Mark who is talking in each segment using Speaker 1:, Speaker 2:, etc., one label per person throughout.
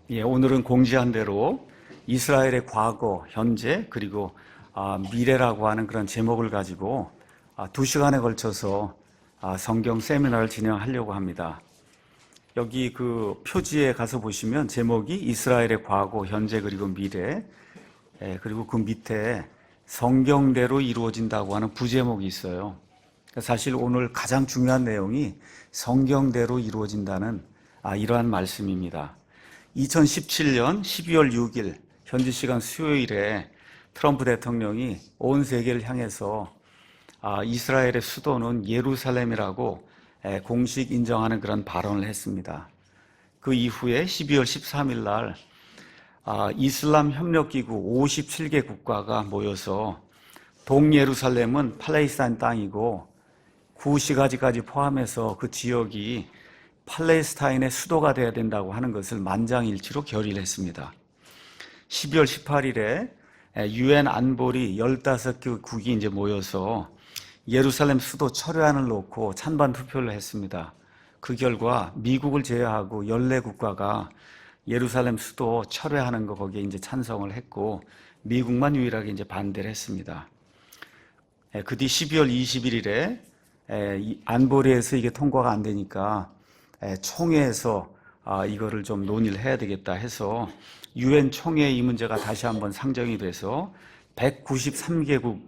Speaker 1: 오늘은 공지한 대로 이스라엘의 과거, 현재, 그리고 미래라고 하는 그런 제목을 가지고 2시간에 걸쳐서 성경 세미나를 진행하려고 합니다. 여기 그 표지에 가서 보시면 제목이 이스라엘의 과거, 현재, 그리고 미래, 그리고 그 밑에 성경대로 이루어진다고 하는 부제목이 있어요. 사실 오늘 가장 중요한 내용이 성경대로 이루어진다는 이러한 말씀입니다. 2017년 12월 6일 현지 시간 수요일에 트럼프 대통령이 온 세계를 향해서 이스라엘의 수도는 예루살렘이라고 공식 인정하는 그런 발언을 했습니다. 그 이후에 12월 13일 날 이슬람 협력기구 57개 국가가 모여서 동예루살렘은 팔레스타인 땅이고 구시가지까지 포함해서 그 지역이 팔레스타인의 수도가 되어야 된다고 하는 것을 만장일치로 결의를 했습니다. 12월 18일에 UN 안보리 15개국이 이제 모여서 예루살렘 수도 철회안을 놓고 찬반 투표를 했습니다. 그 결과 미국을 제외하고 14국가가 예루살렘 수도 철회하는 거 거기에 이제 찬성을 했고 미국만 유일하게 이제 반대를 했습니다. 그 뒤 12월 21일에 안보리에서 이게 통과가 안 되니까 총회에서 이거를 좀 논의를 해야 되겠다 해서 UN 총회에 이 문제가 다시 한번 상정이 돼서 193개국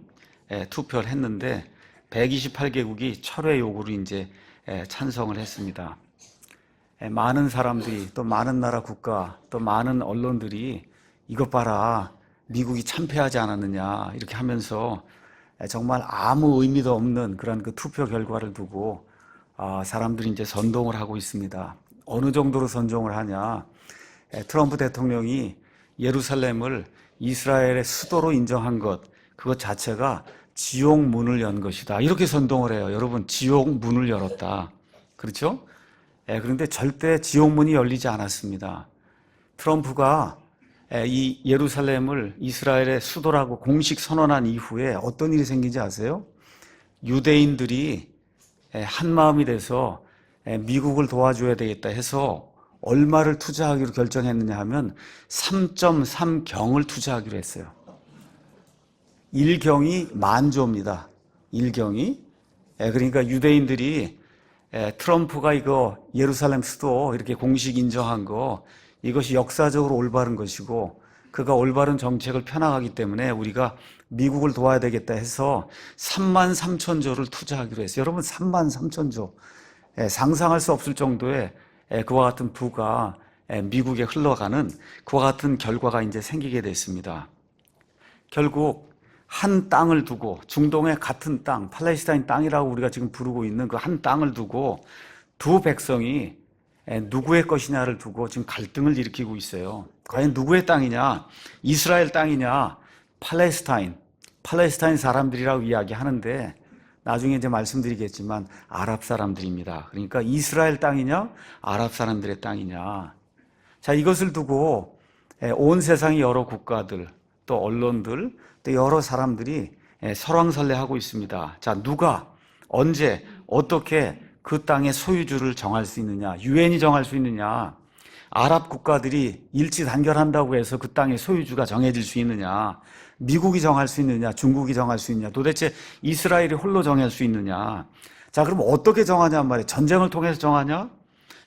Speaker 1: 투표를 했는데 128개국이 철회 요구를 이제 찬성을 했습니다. 많은 사람들이 또 많은 나라 국가 또 많은 언론들이 이것 봐라 미국이 참패하지 않았느냐 이렇게 하면서 정말 아무 의미도 없는 그런 그 투표 결과를 두고 사람들이 이제 선동을 하고 있습니다. 어느 정도로 선동을 하냐? 트럼프 대통령이 예루살렘을 이스라엘의 수도로 인정한 그것 자체가 지옥 문을 연 것이다. 이렇게 선동을 해요. 여러분, 지옥 문을 열었다. 그렇죠? 그런데 절대 지옥 문이 열리지 않았습니다. 트럼프가 이 예루살렘을 이스라엘의 수도라고 공식 선언한 이후에 어떤 일이 생긴지 아세요? 유대인들이 한 마음이 돼서 미국을 도와줘야 되겠다 해서 얼마를 투자하기로 결정했느냐 하면 3.3경을 투자하기로 했어요. 1경이 10,000조입니다. 1경이. 그러니까 유대인들이 트럼프가 이거 예루살렘 수도 이렇게 공식 인정한 거 이것이 역사적으로 올바른 것이고 그가 올바른 정책을 펴나가기 때문에 우리가 미국을 도와야 되겠다 해서 33,000조를 투자하기로 했어요. 여러분 33,000조 상상할 수 없을 정도의 그와 같은 부가 미국에 흘러가는 그와 같은 결과가 이제 생기게 됐습니다. 결국 한 땅을 두고 중동의 같은 땅 팔레스타인 땅이라고 우리가 지금 부르고 있는 그 한 땅을 두고 두 백성이 누구의 것이냐를 두고 지금 갈등을 일으키고 있어요. 과연 누구의 땅이냐? 이스라엘 땅이냐? 팔레스타인 사람들이라고 이야기하는데 나중에 이제 말씀드리겠지만 아랍 사람들입니다. 그러니까 이스라엘 땅이냐? 아랍 사람들의 땅이냐? 자, 이것을 두고 온 세상의 여러 국가들, 또 언론들, 또 여러 사람들이 설왕설래하고 있습니다. 자, 누가, 언제, 어떻게 그 땅의 소유주를 정할 수 있느냐? 유엔이 정할 수 있느냐? 아랍 국가들이 일치 단결한다고 해서 그 땅의 소유주가 정해질 수 있느냐? 미국이 정할 수 있느냐? 중국이 정할 수 있느냐? 도대체 이스라엘이 홀로 정할 수 있느냐? 자, 그럼 어떻게 정하냐 말이에요? 전쟁을 통해서 정하냐?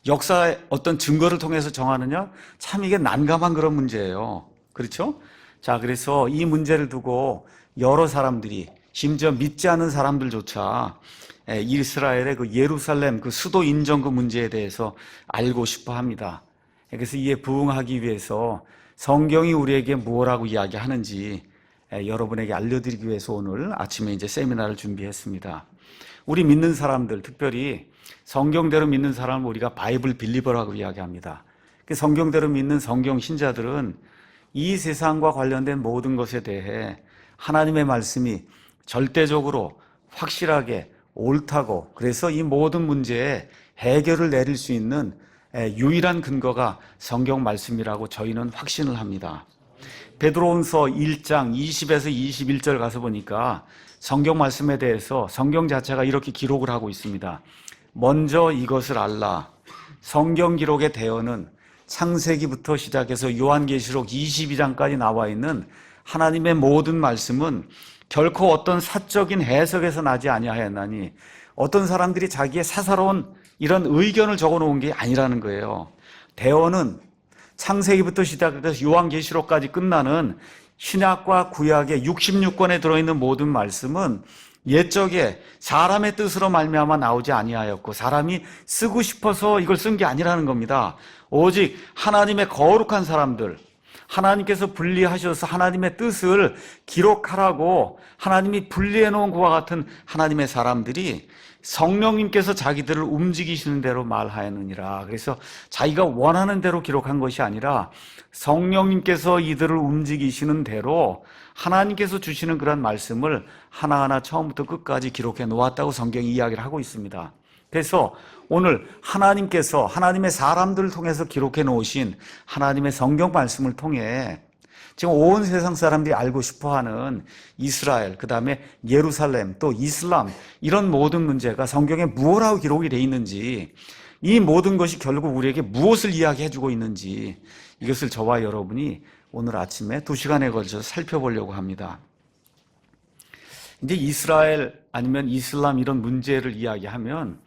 Speaker 1: 역사의 어떤 증거를 통해서 정하느냐? 참 이게 난감한 그런 문제예요. 그렇죠? 자, 그래서 이 문제를 두고 여러 사람들이 심지어 믿지 않는 사람들조차 이스라엘의 그 예루살렘 그 수도 인정 그 문제에 대해서 알고 싶어 합니다. 그래서 이에 부응하기 위해서 성경이 우리에게 무엇라고 이야기하는지 여러분에게 알려드리기 위해서 오늘 아침에 이제 세미나를 준비했습니다. 우리 믿는 사람들, 특별히 성경대로 믿는 사람을 우리가 바이블 빌리버라고 이야기합니다. 성경대로 믿는 성경 신자들은 이 세상과 관련된 모든 것에 대해 하나님의 말씀이 절대적으로 확실하게 옳다고 그래서 이 모든 문제에 해결을 내릴 수 있는 유일한 근거가 성경 말씀이라고 저희는 확신을 합니다. 베드로전서 1장 20에서 21절 가서 보니까 성경 말씀에 대해서 성경 자체가 이렇게 기록을 하고 있습니다. 먼저 이것을 알라. 성경 기록의 대언은 창세기부터 시작해서 요한계시록 22장까지 나와 있는 하나님의 모든 말씀은 결코 어떤 사적인 해석에서 나지 아니하였나니 어떤 사람들이 자기의 사사로운 이런 의견을 적어놓은 게 아니라는 거예요. 대언은 창세기부터 시작해서 요한계시록까지 끝나는 신약과 구약의 66권에 들어있는 모든 말씀은 옛적에 사람의 뜻으로 말미암아 나오지 아니하였고 사람이 쓰고 싶어서 이걸 쓴 게 아니라는 겁니다. 오직 하나님의 거룩한 사람들, 하나님께서 분리하셔서 하나님의 뜻을 기록하라고 하나님이 분리해 놓은 것과 같은 하나님의 사람들이 성령님께서 자기들을 움직이시는 대로 말하였느니라. 그래서 자기가 원하는 대로 기록한 것이 아니라 성령님께서 이들을 움직이시는 대로 하나님께서 주시는 그런 말씀을 하나하나 처음부터 끝까지 기록해 놓았다고 성경이 이야기를 하고 있습니다. 그래서 오늘 하나님께서 하나님의 사람들을 통해서 기록해 놓으신 하나님의 성경 말씀을 통해 지금 온 세상 사람들이 알고 싶어하는 이스라엘, 그 다음에 예루살렘, 또 이슬람 이런 모든 문제가 성경에 무엇하고 기록이 되어 있는지, 이 모든 것이 결국 우리에게 무엇을 이야기해 주고 있는지, 이것을 저와 여러분이 오늘 아침에 2시간에 걸쳐서 살펴보려고 합니다. 이제 이스라엘 아니면 이슬람 이런 문제를 이야기하면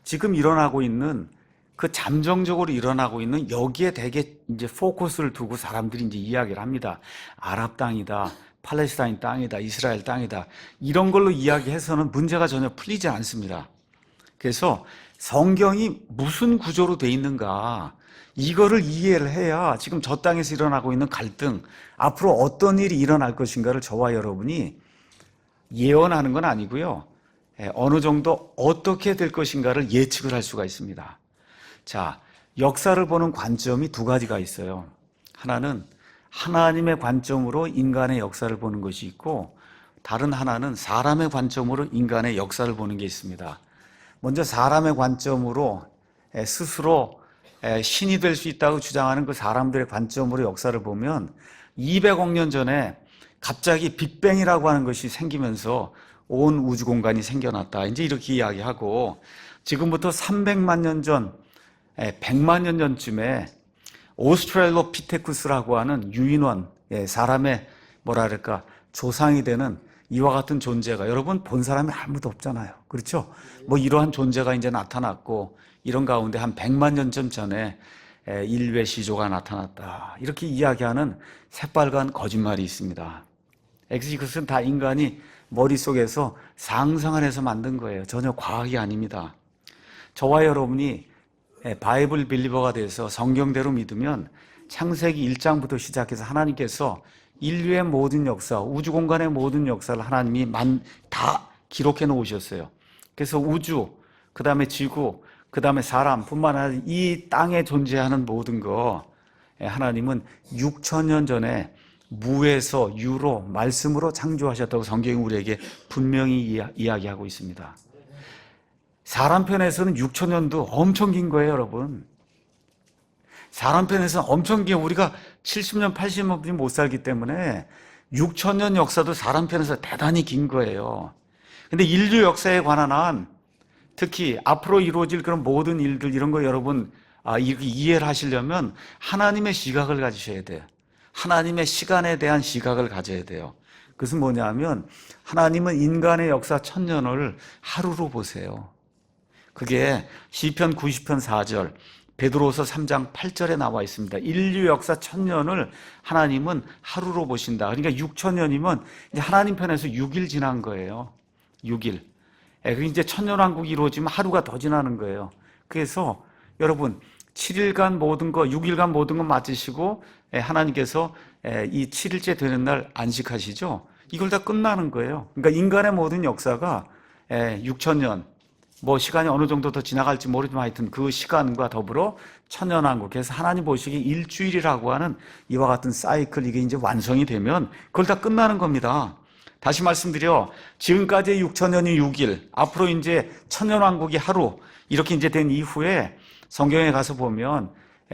Speaker 1: 지금 일어나고 있는 그 잠정적으로 일어나고 있는 여기에 되게 이제 포커스를 두고 사람들이 이제 이야기를 합니다. 아랍 땅이다, 팔레스타인 땅이다, 이스라엘 땅이다. 이런 걸로 이야기해서는 문제가 전혀 풀리지 않습니다. 그래서 성경이 무슨 구조로 돼 있는가, 이거를 이해를 해야 지금 저 땅에서 일어나고 있는 갈등, 앞으로 어떤 일이 일어날 것인가를 저와 여러분이 예언하는 건 아니고요. 어느 정도 어떻게 될 것인가를 예측을 할 수가 있습니다. 자, 역사를 보는 관점이 두 가지가 있어요. 하나는 하나님의 관점으로 인간의 역사를 보는 것이 있고, 다른 하나는 사람의 관점으로 인간의 역사를 보는 게 있습니다. 먼저 사람의 관점으로 스스로 신이 될 수 있다고 주장하는 그 사람들의 관점으로 역사를 보면 200억 년 전에 갑자기 빅뱅이라고 하는 것이 생기면서 온 우주 공간이 생겨났다. 이제 이렇게 이야기하고, 지금부터 300만 년 전, 100만 년 전쯤에 오스트랄로피테쿠스라고 하는 유인원, 사람의 뭐랄까 조상이 되는 이와 같은 존재가, 여러분 본 사람이 아무도 없잖아요. 그렇죠? 뭐 이러한 존재가 이제 나타났고, 이런 가운데 한 100만 년 전에 인류의 시조가 나타났다. 이렇게 이야기하는 새빨간 거짓말이 있습니다. 이것은 다 인간이 머릿속에서 상상을 해서 만든 거예요. 전혀 과학이 아닙니다. 저와 여러분이 바이블 빌리버가 돼서 성경대로 믿으면 창세기 1장부터 시작해서 하나님께서 인류의 모든 역사, 우주 공간의 모든 역사를 하나님이 다 기록해 놓으셨어요. 그래서 우주, 그 다음에 지구, 그 다음에 사람뿐만 아니라 이 땅에 존재하는 모든 거, 하나님은 6,000년 전에 무에서 유로 말씀으로 창조하셨다고 성경이 우리에게 분명히 이야기하고 있습니다. 사람 편에서는 6,000년도 엄청 긴 거예요, 여러분. 사람 편에서는 엄청 긴, 우리가 70년, 80년이 못 살기 때문에 6,000년 역사도 사람 편에서 대단히 긴 거예요. 근데 인류 역사에 관한 한, 특히 앞으로 이루어질 그런 모든 일들, 이런 거 여러분 이렇게 이해를 하시려면 하나님의 시각을 가지셔야 돼요. 하나님의 시간에 대한 시각을 가져야 돼요. 그것은 뭐냐면 하나님은 인간의 역사 1000년을 하루로 보세요. 그게 시편 90편 4절, 베드로서 3장 8절에 나와 있습니다. 인류 역사 1000년을 하나님은 하루로 보신다. 그러니까 6,000년이면 하나님 편에서 6일 지난 거예요. 6일. 그 이제 천년왕국이 이루어지면 하루가 더 지나는 거예요. 그래서 여러분 7일간 모든 거, 6일간 모든 거 마치시고 하나님께서 이 7일째 되는 날 안식하시죠. 이걸 다 끝나는 거예요. 그러니까 인간의 모든 역사가 6,000년, 뭐 시간이 어느 정도 더 지나갈지 모르지만 하여튼 그 시간과 더불어 천년왕국, 그래서 하나님 보시기에 일주일이라고 하는 이와 같은 사이클, 이게 이제 완성이 되면 그걸 다 끝나는 겁니다. 다시 말씀드려, 지금까지의 6,000년이 6일, 앞으로 이제 천년왕국이 하루, 이렇게 이제 된 이후에 성경에 가서 보면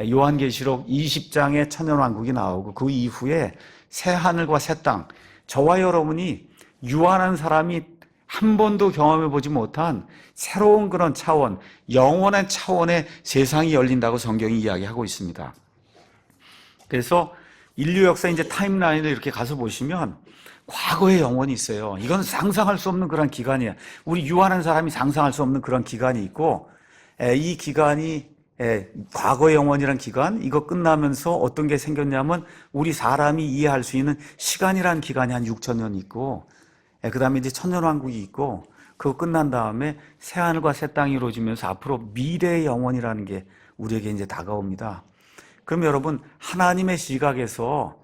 Speaker 1: 요한계시록 20장에 천년왕국이 나오고, 그 이후에 새 하늘과 새 땅, 저와 여러분이 유한한 사람이 한 번도 경험해 보지 못한 새로운 그런 차원, 영원한 차원의 세상이 열린다고 성경이 이야기하고 있습니다. 그래서 인류 역사 이제 타임라인을 이렇게 가서 보시면 과거의 영혼이 있어요. 이건 상상할 수 없는 그런 기간이에요. 우리 유한한 사람이 상상할 수 없는 그런 기간이 있고, 이 기간이 과거의 영혼이란 기간, 이거 끝나면서 어떤 게 생겼냐면 우리 사람이 이해할 수 있는 시간이란 기간이 한 6천 년 있고, 그 다음에 이제 천년왕국이 있고, 그거 끝난 다음에 새하늘과 새 땅이 이루어지면서 앞으로 미래의 영혼이라는 게 우리에게 이제 다가옵니다. 그럼 여러분, 하나님의 시각에서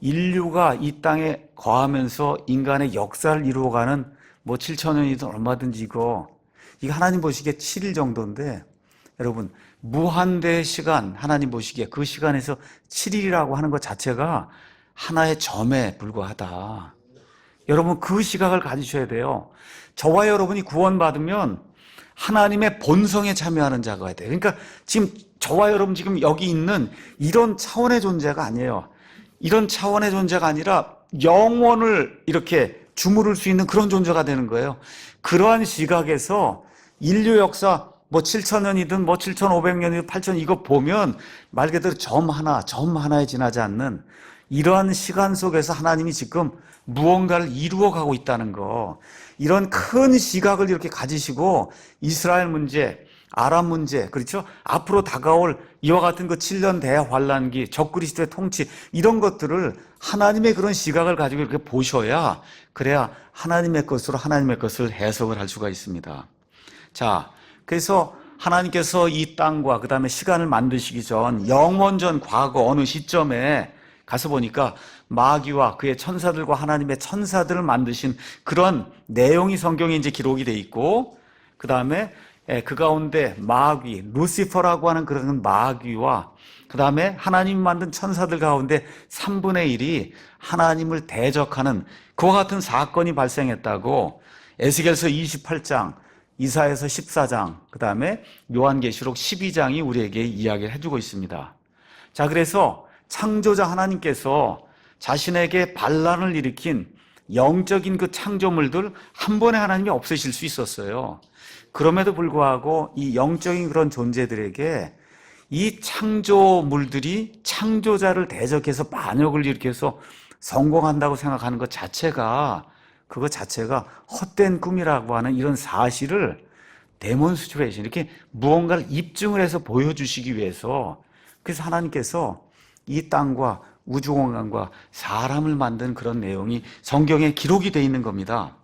Speaker 1: 인류가 이 땅에 거하면서 인간의 역사를 이루어가는 뭐 7천년이든 얼마든지 이거 하나님 보시기에 7일 정도인데, 여러분, 무한대의 시간, 하나님 보시기에 그 시간에서 7일이라고 하는 것 자체가 하나의 점에 불과하다. 여러분, 그 시각을 가지셔야 돼요. 저와 여러분이 구원받으면 하나님의 본성에 참여하는 자가 돼요. 그러니까 지금 저와 여러분 지금 여기 있는 이런 차원의 존재가 아니에요. 이런 차원의 존재가 아니라 영원을 이렇게 주무를 수 있는 그런 존재가 되는 거예요. 그러한 시각에서 인류 역사 뭐 7천년이든 뭐 7,500년이든 8천 이거 보면 말 그대로 점 하나에 지나지 않는 이러한 시간 속에서 하나님이 지금 무언가를 이루어가고 있다는 거, 이런 큰 시각을 이렇게 가지시고 이스라엘 문제, 아람 문제, 그렇죠? 앞으로 다가올 이와 같은 그 7년 대환란기, 적그리스도의 통치, 이런 것들을 하나님의 그런 시각을 가지고 이렇게 보셔야, 그래야 하나님의 것으로 하나님의 것을 해석을 할 수가 있습니다. 자, 그래서 하나님께서 이 땅과 그 다음에 시간을 만드시기 전 영원전 과거 어느 시점에 가서 보니까 마귀와 그의 천사들과 하나님의 천사들을 만드신 그런 내용이 성경에 이제 기록이 돼 있고, 그 다음에 그 가운데 마귀, 루시퍼라고 하는 그런 마귀와 그 다음에 하나님이 만든 천사들 가운데 3분의 1이 하나님을 대적하는 그와 같은 사건이 발생했다고 에스겔서 28장, 이사야서 14장, 그 다음에 요한계시록 12장이 우리에게 이야기를 해주고 있습니다. 자, 그래서 창조자 하나님께서 자신에게 반란을 일으킨 영적인 그 창조물들 한 번에 하나님이 없애실 수 있었어요. 그럼에도 불구하고 이 영적인 그런 존재들에게 이 창조물들이 창조자를 대적해서 반역을 일으켜서 성공한다고 생각하는 것 자체가, 그것 자체가 헛된 꿈이라고 하는 이런 사실을 데몬스트레이션, 이렇게 무언가를 입증을 해서 보여주시기 위해서, 그래서 하나님께서 이 땅과 우주공간과 사람을 만든 그런 내용이 성경에 기록이 되어 있는 겁니다.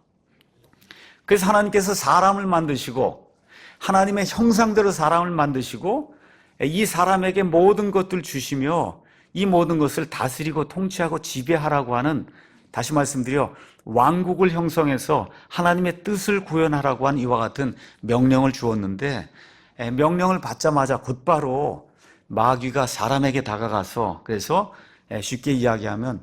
Speaker 1: 그래서 하나님께서 사람을 만드시고 하나님의 형상대로 사람을 만드시고 이 사람에게 모든 것들을 주시며 이 모든 것을 다스리고 통치하고 지배하라고 하는, 다시 말씀드려 왕국을 형성해서 하나님의 뜻을 구현하라고 한 이와 같은 명령을 주었는데, 명령을 받자마자 곧바로 마귀가 사람에게 다가가서, 그래서 쉽게 이야기하면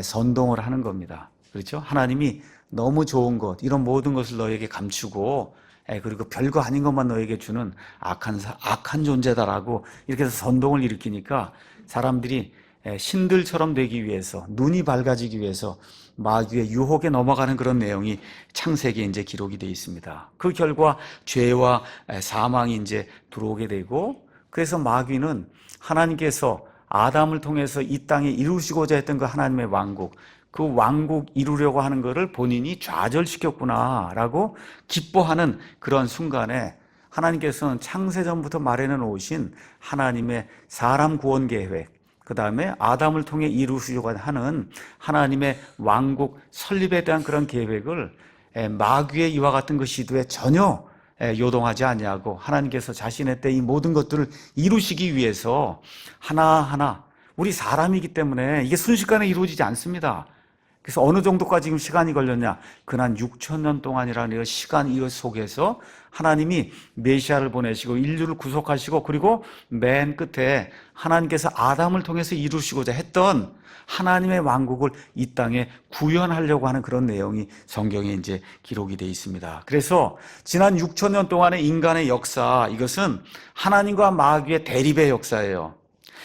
Speaker 1: 선동을 하는 겁니다. 그렇죠? 하나님이 너무 좋은 것, 이런 모든 것을 너에게 감추고 그리고 별거 아닌 것만 너에게 주는 악한 존재다라고 이렇게 해서 선동을 일으키니까 사람들이 신들처럼 되기 위해서, 눈이 밝아지기 위해서 마귀의 유혹에 넘어가는 그런 내용이 창세기에 이제 기록이 되어 있습니다. 그 결과 죄와 사망이 이제 들어오게 되고, 그래서 마귀는 하나님께서 아담을 통해서 이 땅에 이루시고자 했던 그 하나님의 왕국, 그 왕국 이루려고 하는 것을 본인이 좌절시켰구나라고 기뻐하는 그런 순간에 하나님께서는 창세전부터 마련해 놓으신 하나님의 사람 구원 계획, 그 다음에 아담을 통해 이루시려고 하는 하나님의 왕국 설립에 대한 그런 계획을 마귀의 이와 같은 그 시도에 전혀 요동하지 아니하고 하나님께서 자신의 때 이 모든 것들을 이루시기 위해서 하나하나, 우리 사람이기 때문에 이게 순식간에 이루어지지 않습니다. 그래서 어느 정도까지 지금 시간이 걸렸냐? 근한 6,000년 동안이라는 이 시간 이 속에서 하나님이 메시아를 보내시고 인류를 구속하시고, 그리고 맨 끝에 하나님께서 아담을 통해서 이루시고자 했던 하나님의 왕국을 이 땅에 구현하려고 하는 그런 내용이 성경에 이제 기록이 되어 있습니다. 그래서 지난 6,000년 동안의 인간의 역사, 이것은 하나님과 마귀의 대립의 역사예요.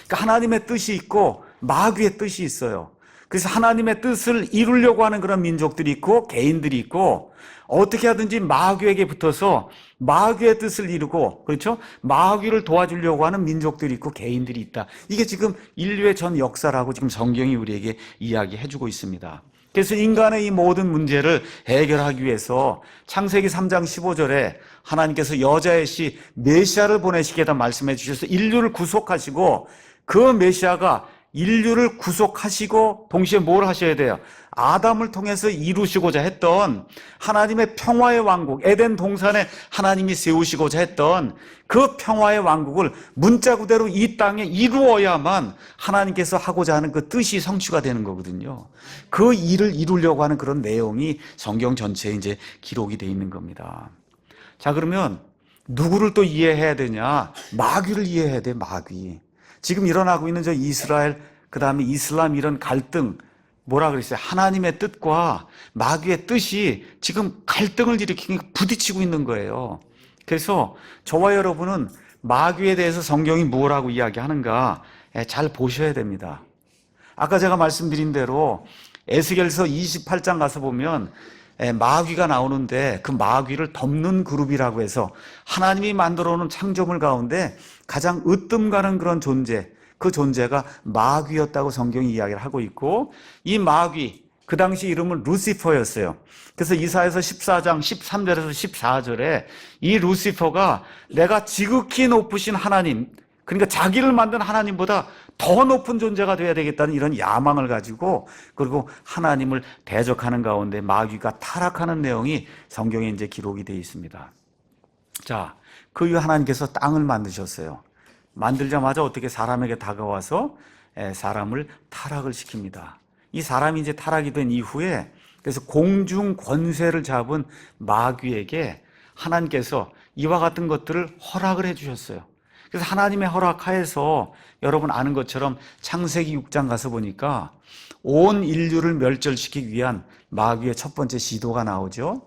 Speaker 1: 그러니까 하나님의 뜻이 있고 마귀의 뜻이 있어요. 그래서 하나님의 뜻을 이루려고 하는 그런 민족들이 있고 개인들이 있고, 어떻게 하든지 마귀에게 붙어서 마귀의 뜻을 이루고, 그렇죠? 마귀를 도와주려고 하는 민족들이 있고 개인들이 있다. 이게 지금 인류의 전 역사라고 지금 성경이 우리에게 이야기해주고 있습니다. 그래서 인간의 이 모든 문제를 해결하기 위해서 창세기 3장 15절에 하나님께서 여자의 씨 메시아를 보내시겠다 말씀해 주셔서 인류를 구속하시고, 그 메시아가 인류를 구속하시고 동시에 뭘 하셔야 돼요? 아담을 통해서 이루시고자 했던 하나님의 평화의 왕국, 에덴 동산에 하나님이 세우시고자 했던 그 평화의 왕국을 문자 그대로 이 땅에 이루어야만 하나님께서 하고자 하는 그 뜻이 성취가 되는 거거든요. 그 일을 이루려고 하는 그런 내용이 성경 전체에 이제 기록이 되어 있는 겁니다. 자, 그러면 누구를 또 이해해야 되냐? 마귀를 이해해야 돼, 마귀. 지금 일어나고 있는 저 이스라엘, 그 다음에 이슬람 이런 갈등, 뭐라 그랬어요? 하나님의 뜻과 마귀의 뜻이 지금 갈등을 일으키고 부딪히고 있는 거예요. 그래서 저와 여러분은 마귀에 대해서 성경이 뭐라고 이야기하는가 잘 보셔야 됩니다. 아까 제가 말씀드린 대로 에스겔서 28장 가서 보면 마귀가 나오는데, 그 마귀를 덮는 그룹이라고 해서 하나님이 만들어 놓은 창조물 가운데 가장 으뜸 가는 그런 존재, 그 존재가 마귀였다고 성경이 이야기를 하고 있고, 이 마귀, 그 당시 이름은 루시퍼였어요. 그래서 이사야서 14장 13절에서 14절에 이 루시퍼가 내가 지극히 높으신 하나님, 그러니까 자기를 만든 하나님보다 더 높은 존재가 되어야 되겠다는 이런 야망을 가지고, 그리고 하나님을 대적하는 가운데 마귀가 타락하는 내용이 성경에 이제 기록이 되어 있습니다. 자, 그 이후 하나님께서 땅을 만드셨어요. 만들자마자 어떻게 사람에게 다가와서 사람을 타락을 시킵니다. 이 사람이 이제 타락이 된 이후에, 그래서 공중 권세를 잡은 마귀에게 하나님께서 이와 같은 것들을 허락을 해 주셨어요. 그래서 하나님의 허락하에서 여러분 아는 것처럼 창세기 6장 가서 보니까 온 인류를 멸절시키기 위한 마귀의 첫 번째 시도가 나오죠.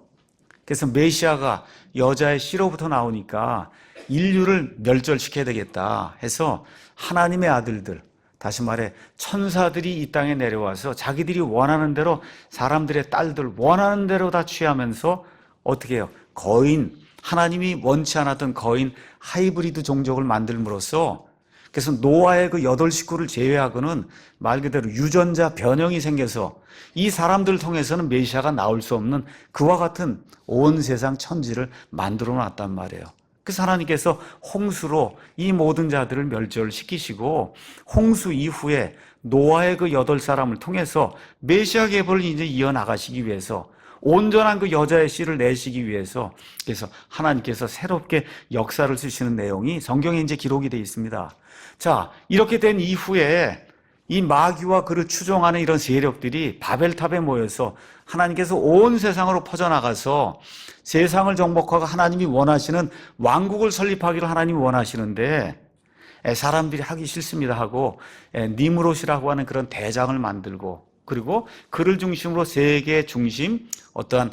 Speaker 1: 그래서 메시아가 여자의 씨로부터 나오니까 인류를 멸절시켜야 되겠다 해서 하나님의 아들들, 다시 말해 천사들이 이 땅에 내려와서 자기들이 원하는 대로 사람들의 딸들 원하는 대로 다 취하면서 어떻게 해요? 거인, 하나님이 원치 않았던 거인 하이브리드 종족을 만들므로써, 그래서 노아의 그 8식구를 제외하고는 말 그대로 유전자 변형이 생겨서 이 사람들을 통해서는 메시아가 나올 수 없는 그와 같은 온 세상 천지를 만들어 놨단 말이에요. 그래서 하나님께서 홍수로 이 모든 자들을 멸절시키시고, 홍수 이후에 노아의 그 8사람을 통해서 메시아 계보를 이제 이어나가시기 위해서, 온전한 그 여자의 씨를 내시기 위해서, 그래서 하나님께서 새롭게 역사를 쓰시는 내용이 성경에 이제 기록이 되어 있습니다. 자, 이렇게 된 이후에 이 마귀와 그를 추종하는 이런 세력들이 바벨탑에 모여서 하나님께서 온 세상으로 퍼져나가서 세상을 정복하고 하나님이 원하시는 왕국을 설립하기를 하나님이 원하시는데, 사람들이 하기 싫습니다 하고 니므롯이라고 하는 그런 대장을 만들고, 그리고 그를 중심으로 세계 중심 어떠한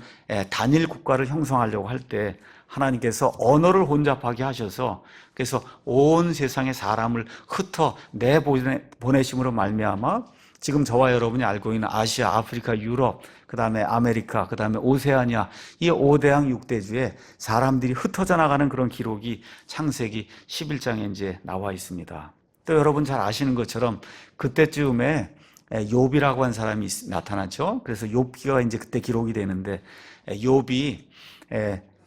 Speaker 1: 단일 국가를 형성하려고 할 때 하나님께서 언어를 혼잡하게 하셔서, 그래서 온 세상의 사람을 흩어 내보내심으로 말미암아 지금 저와 여러분이 알고 있는 아시아, 아프리카, 유럽, 그 다음에 아메리카, 그 다음에 오세아니아, 이 5대양 6대주에 사람들이 흩어져 나가는 그런 기록이 창세기 11장에 이제 나와 있습니다. 또 여러분 잘 아시는 것처럼 그때쯤에 욥이라고 한 사람이 나타났죠. 그래서 욥기가 이제 그때 기록이 되는데, 욥이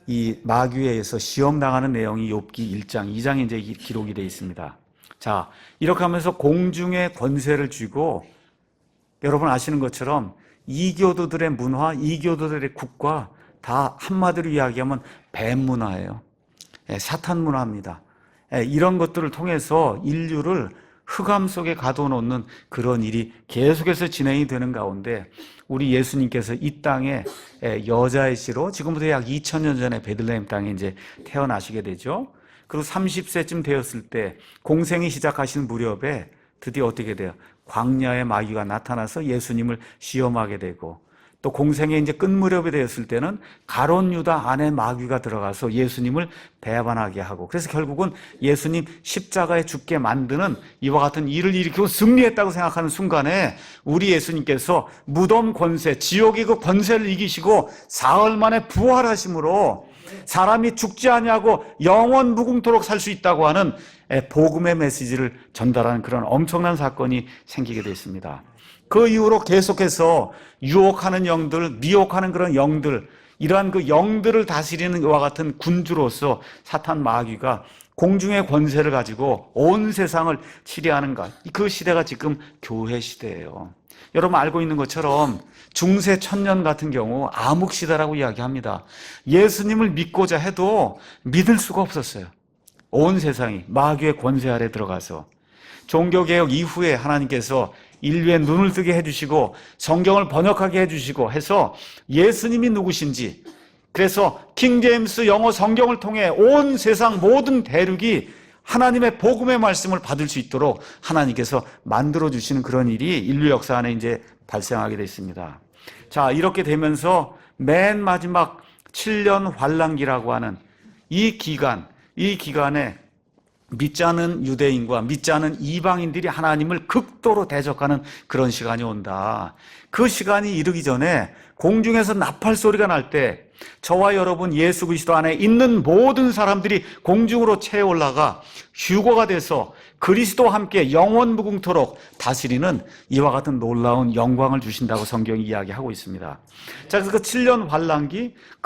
Speaker 1: 이 마귀에 의해서 시험 당하는 내용이 욥기 1장, 2장에 이제 기록이 되어 있습니다. 자, 이렇게 하면서 공중의 권세를 쥐고, 여러분 아시는 것처럼 이교도들의 문화, 이교도들의 국가 다 한마디로 이야기하면 뱀 문화예요. 사탄 문화입니다. 이런 것들을 통해서 인류를 흑암 속에 가둬놓는 그런 일이 계속해서 진행이 되는 가운데, 우리 예수님께서 이 땅에 여자의 씨로 지금부터 약 2000년 전에 베들레헴 땅에 이제 태어나시게 되죠. 그리고 30세쯤 되었을 때 공생이 시작하신 무렵에 드디어 어떻게 돼요? 광야의 마귀가 나타나서 예수님을 시험하게 되고, 또 공생의 이제 끝 무렵이 되었을 때는 가룟 유다 안에 마귀가 들어가서 예수님을 배반하게 하고, 그래서 결국은 예수님 십자가에 죽게 만드는 이와 같은 일을 일으키고 승리했다고 생각하는 순간에 우리 예수님께서 무덤 권세, 지옥의 그 권세를 이기시고 사흘 만에 부활하심으로 사람이 죽지 아니하고 영원 무궁토록 살 수 있다고 하는 복음의 메시지를 전달하는 그런 엄청난 사건이 생기게 됐습니다. 그 이후로 계속해서 유혹하는 영들, 미혹하는 그런 영들, 이러한 그 영들을 다스리는 이와 같은 군주로서 사탄 마귀가 공중의 권세를 가지고 온 세상을 치리하는 것, 그 시대가 지금 교회 시대예요. 여러분 알고 있는 것처럼 중세 천년 같은 경우 암흑시대라고 이야기합니다. 예수님을 믿고자 해도 믿을 수가 없었어요. 온 세상이 마귀의 권세 아래 들어가서. 종교개혁 이후에 하나님께서 인류의 눈을 뜨게 해주시고 성경을 번역하게 해주시고 해서 예수님이 누구신지, 그래서 킹제임스 영어 성경을 통해 온 세상 모든 대륙이 하나님의 복음의 말씀을 받을 수 있도록 하나님께서 만들어주시는 그런 일이 인류 역사 안에 이제 발생하게 됐습니다. 자, 이렇게 되면서 맨 마지막 7년 환란기라고 하는 이 기간에 믿지 않은 유대인과 믿지 않은 이방인들이 하나님을 극도로 대적하는 그런 시간이 온다. 그 시간이 이르기 전에 공중에서 나팔 소리가 날 때 저와 여러분 예수 그리스도 안에 있는 모든 사람들이 공중으로 채 올라가 휴거가 돼서 그리스도와 함께 영원 무궁토록 다스리는 이와 같은 놀라운 영광을 주신다고 성경이 이야기하고 있습니다. 자, 그래서 그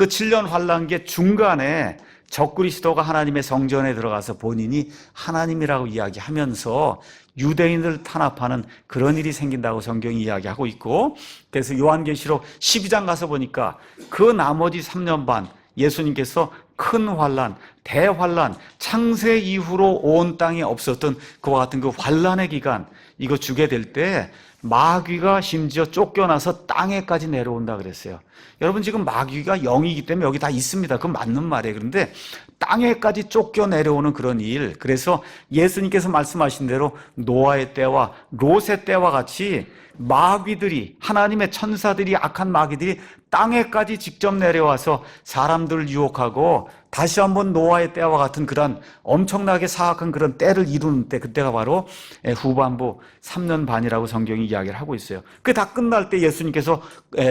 Speaker 1: 7년 환란기의 중간에 적그리스도가 하나님의 성전에 들어가서 본인이 하나님이라고 이야기하면서 유대인을 탄압하는 그런 일이 생긴다고 성경이 이야기하고 있고, 그래서 요한계시록 12장 가서 보니까 그 나머지 3년 반 예수님께서 큰 환란, 대환란, 창세 이후로 온 땅에 없었던 그와 같은 그 환란의 기간, 이거 주게 될 때 마귀가 심지어 쫓겨나서 땅에까지 내려온다 그랬어요. 여러분 지금 마귀가 영이기 때문에 여기 다 있습니다. 그건 맞는 말이에요. 그런데 땅에까지 쫓겨 내려오는 그런 일, 그래서 예수님께서 말씀하신 대로 노아의 때와 롯의 때와 같이 마귀들이, 하나님의 천사들이, 악한 마귀들이 땅에까지 직접 내려와서 사람들을 유혹하고 다시 한번 노아의 때와 같은 그런 엄청나게 사악한 그런 때를 이루는 때, 그때가 바로 후반부 3년 반이라고 성경이 이야기를 하고 있어요. 그게 다 끝날 때 예수님께서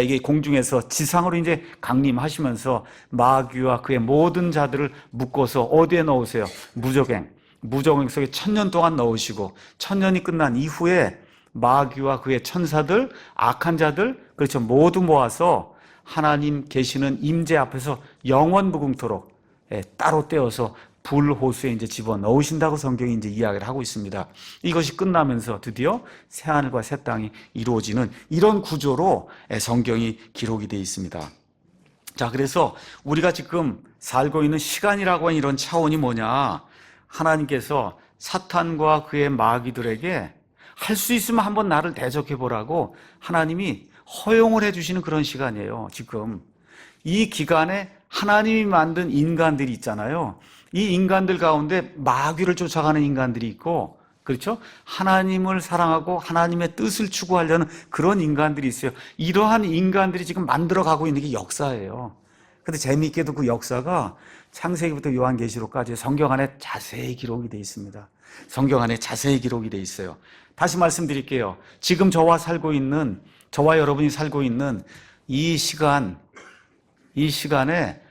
Speaker 1: 이게 공중에서 지상으로 이제 강림하시면서 마귀와 그의 모든 자들을 묶어서 어디에 넣으세요? 무저갱 속에 1000년 동안 넣으시고 1000년이 끝난 이후에 마귀와 그의 천사들, 악한 자들, 그렇죠, 모두 모아서 하나님 계시는 임재 앞에서 영원 무궁토록 따로 떼어서 불호수에 이제 집어 넣으신다고 성경이 이제 이야기를 하고 있습니다. 이것이 끝나면서 드디어 새 하늘과 새 땅이 이루어지는 이런 구조로 성경이 기록이 되어 있습니다. 자, 그래서 우리가 지금 살고 있는 시간이라고 하는 이런 차원이 뭐냐? 하나님께서 사탄과 그의 마귀들에게 할 수 있으면 한번 나를 대적해 보라고 하나님이 허용을 해주시는 그런 시간이에요. 지금 이 기간에 하나님이 만든 인간들이 있잖아요. 이 인간들 가운데 마귀를 쫓아가는 인간들이 있고, 그렇죠? 하나님을 사랑하고 하나님의 뜻을 추구하려는 그런 인간들이 있어요. 이러한 인간들이 지금 만들어가고 있는 게 역사예요. 근데 재미있게도 그 역사가 창세기부터 요한계시록까지 성경 안에 자세히 기록이 되어 있습니다. 성경 안에 자세히 기록이 되어 있어요. 다시 말씀드릴게요. 지금 저와 여러분이 살고 있는 이 시간에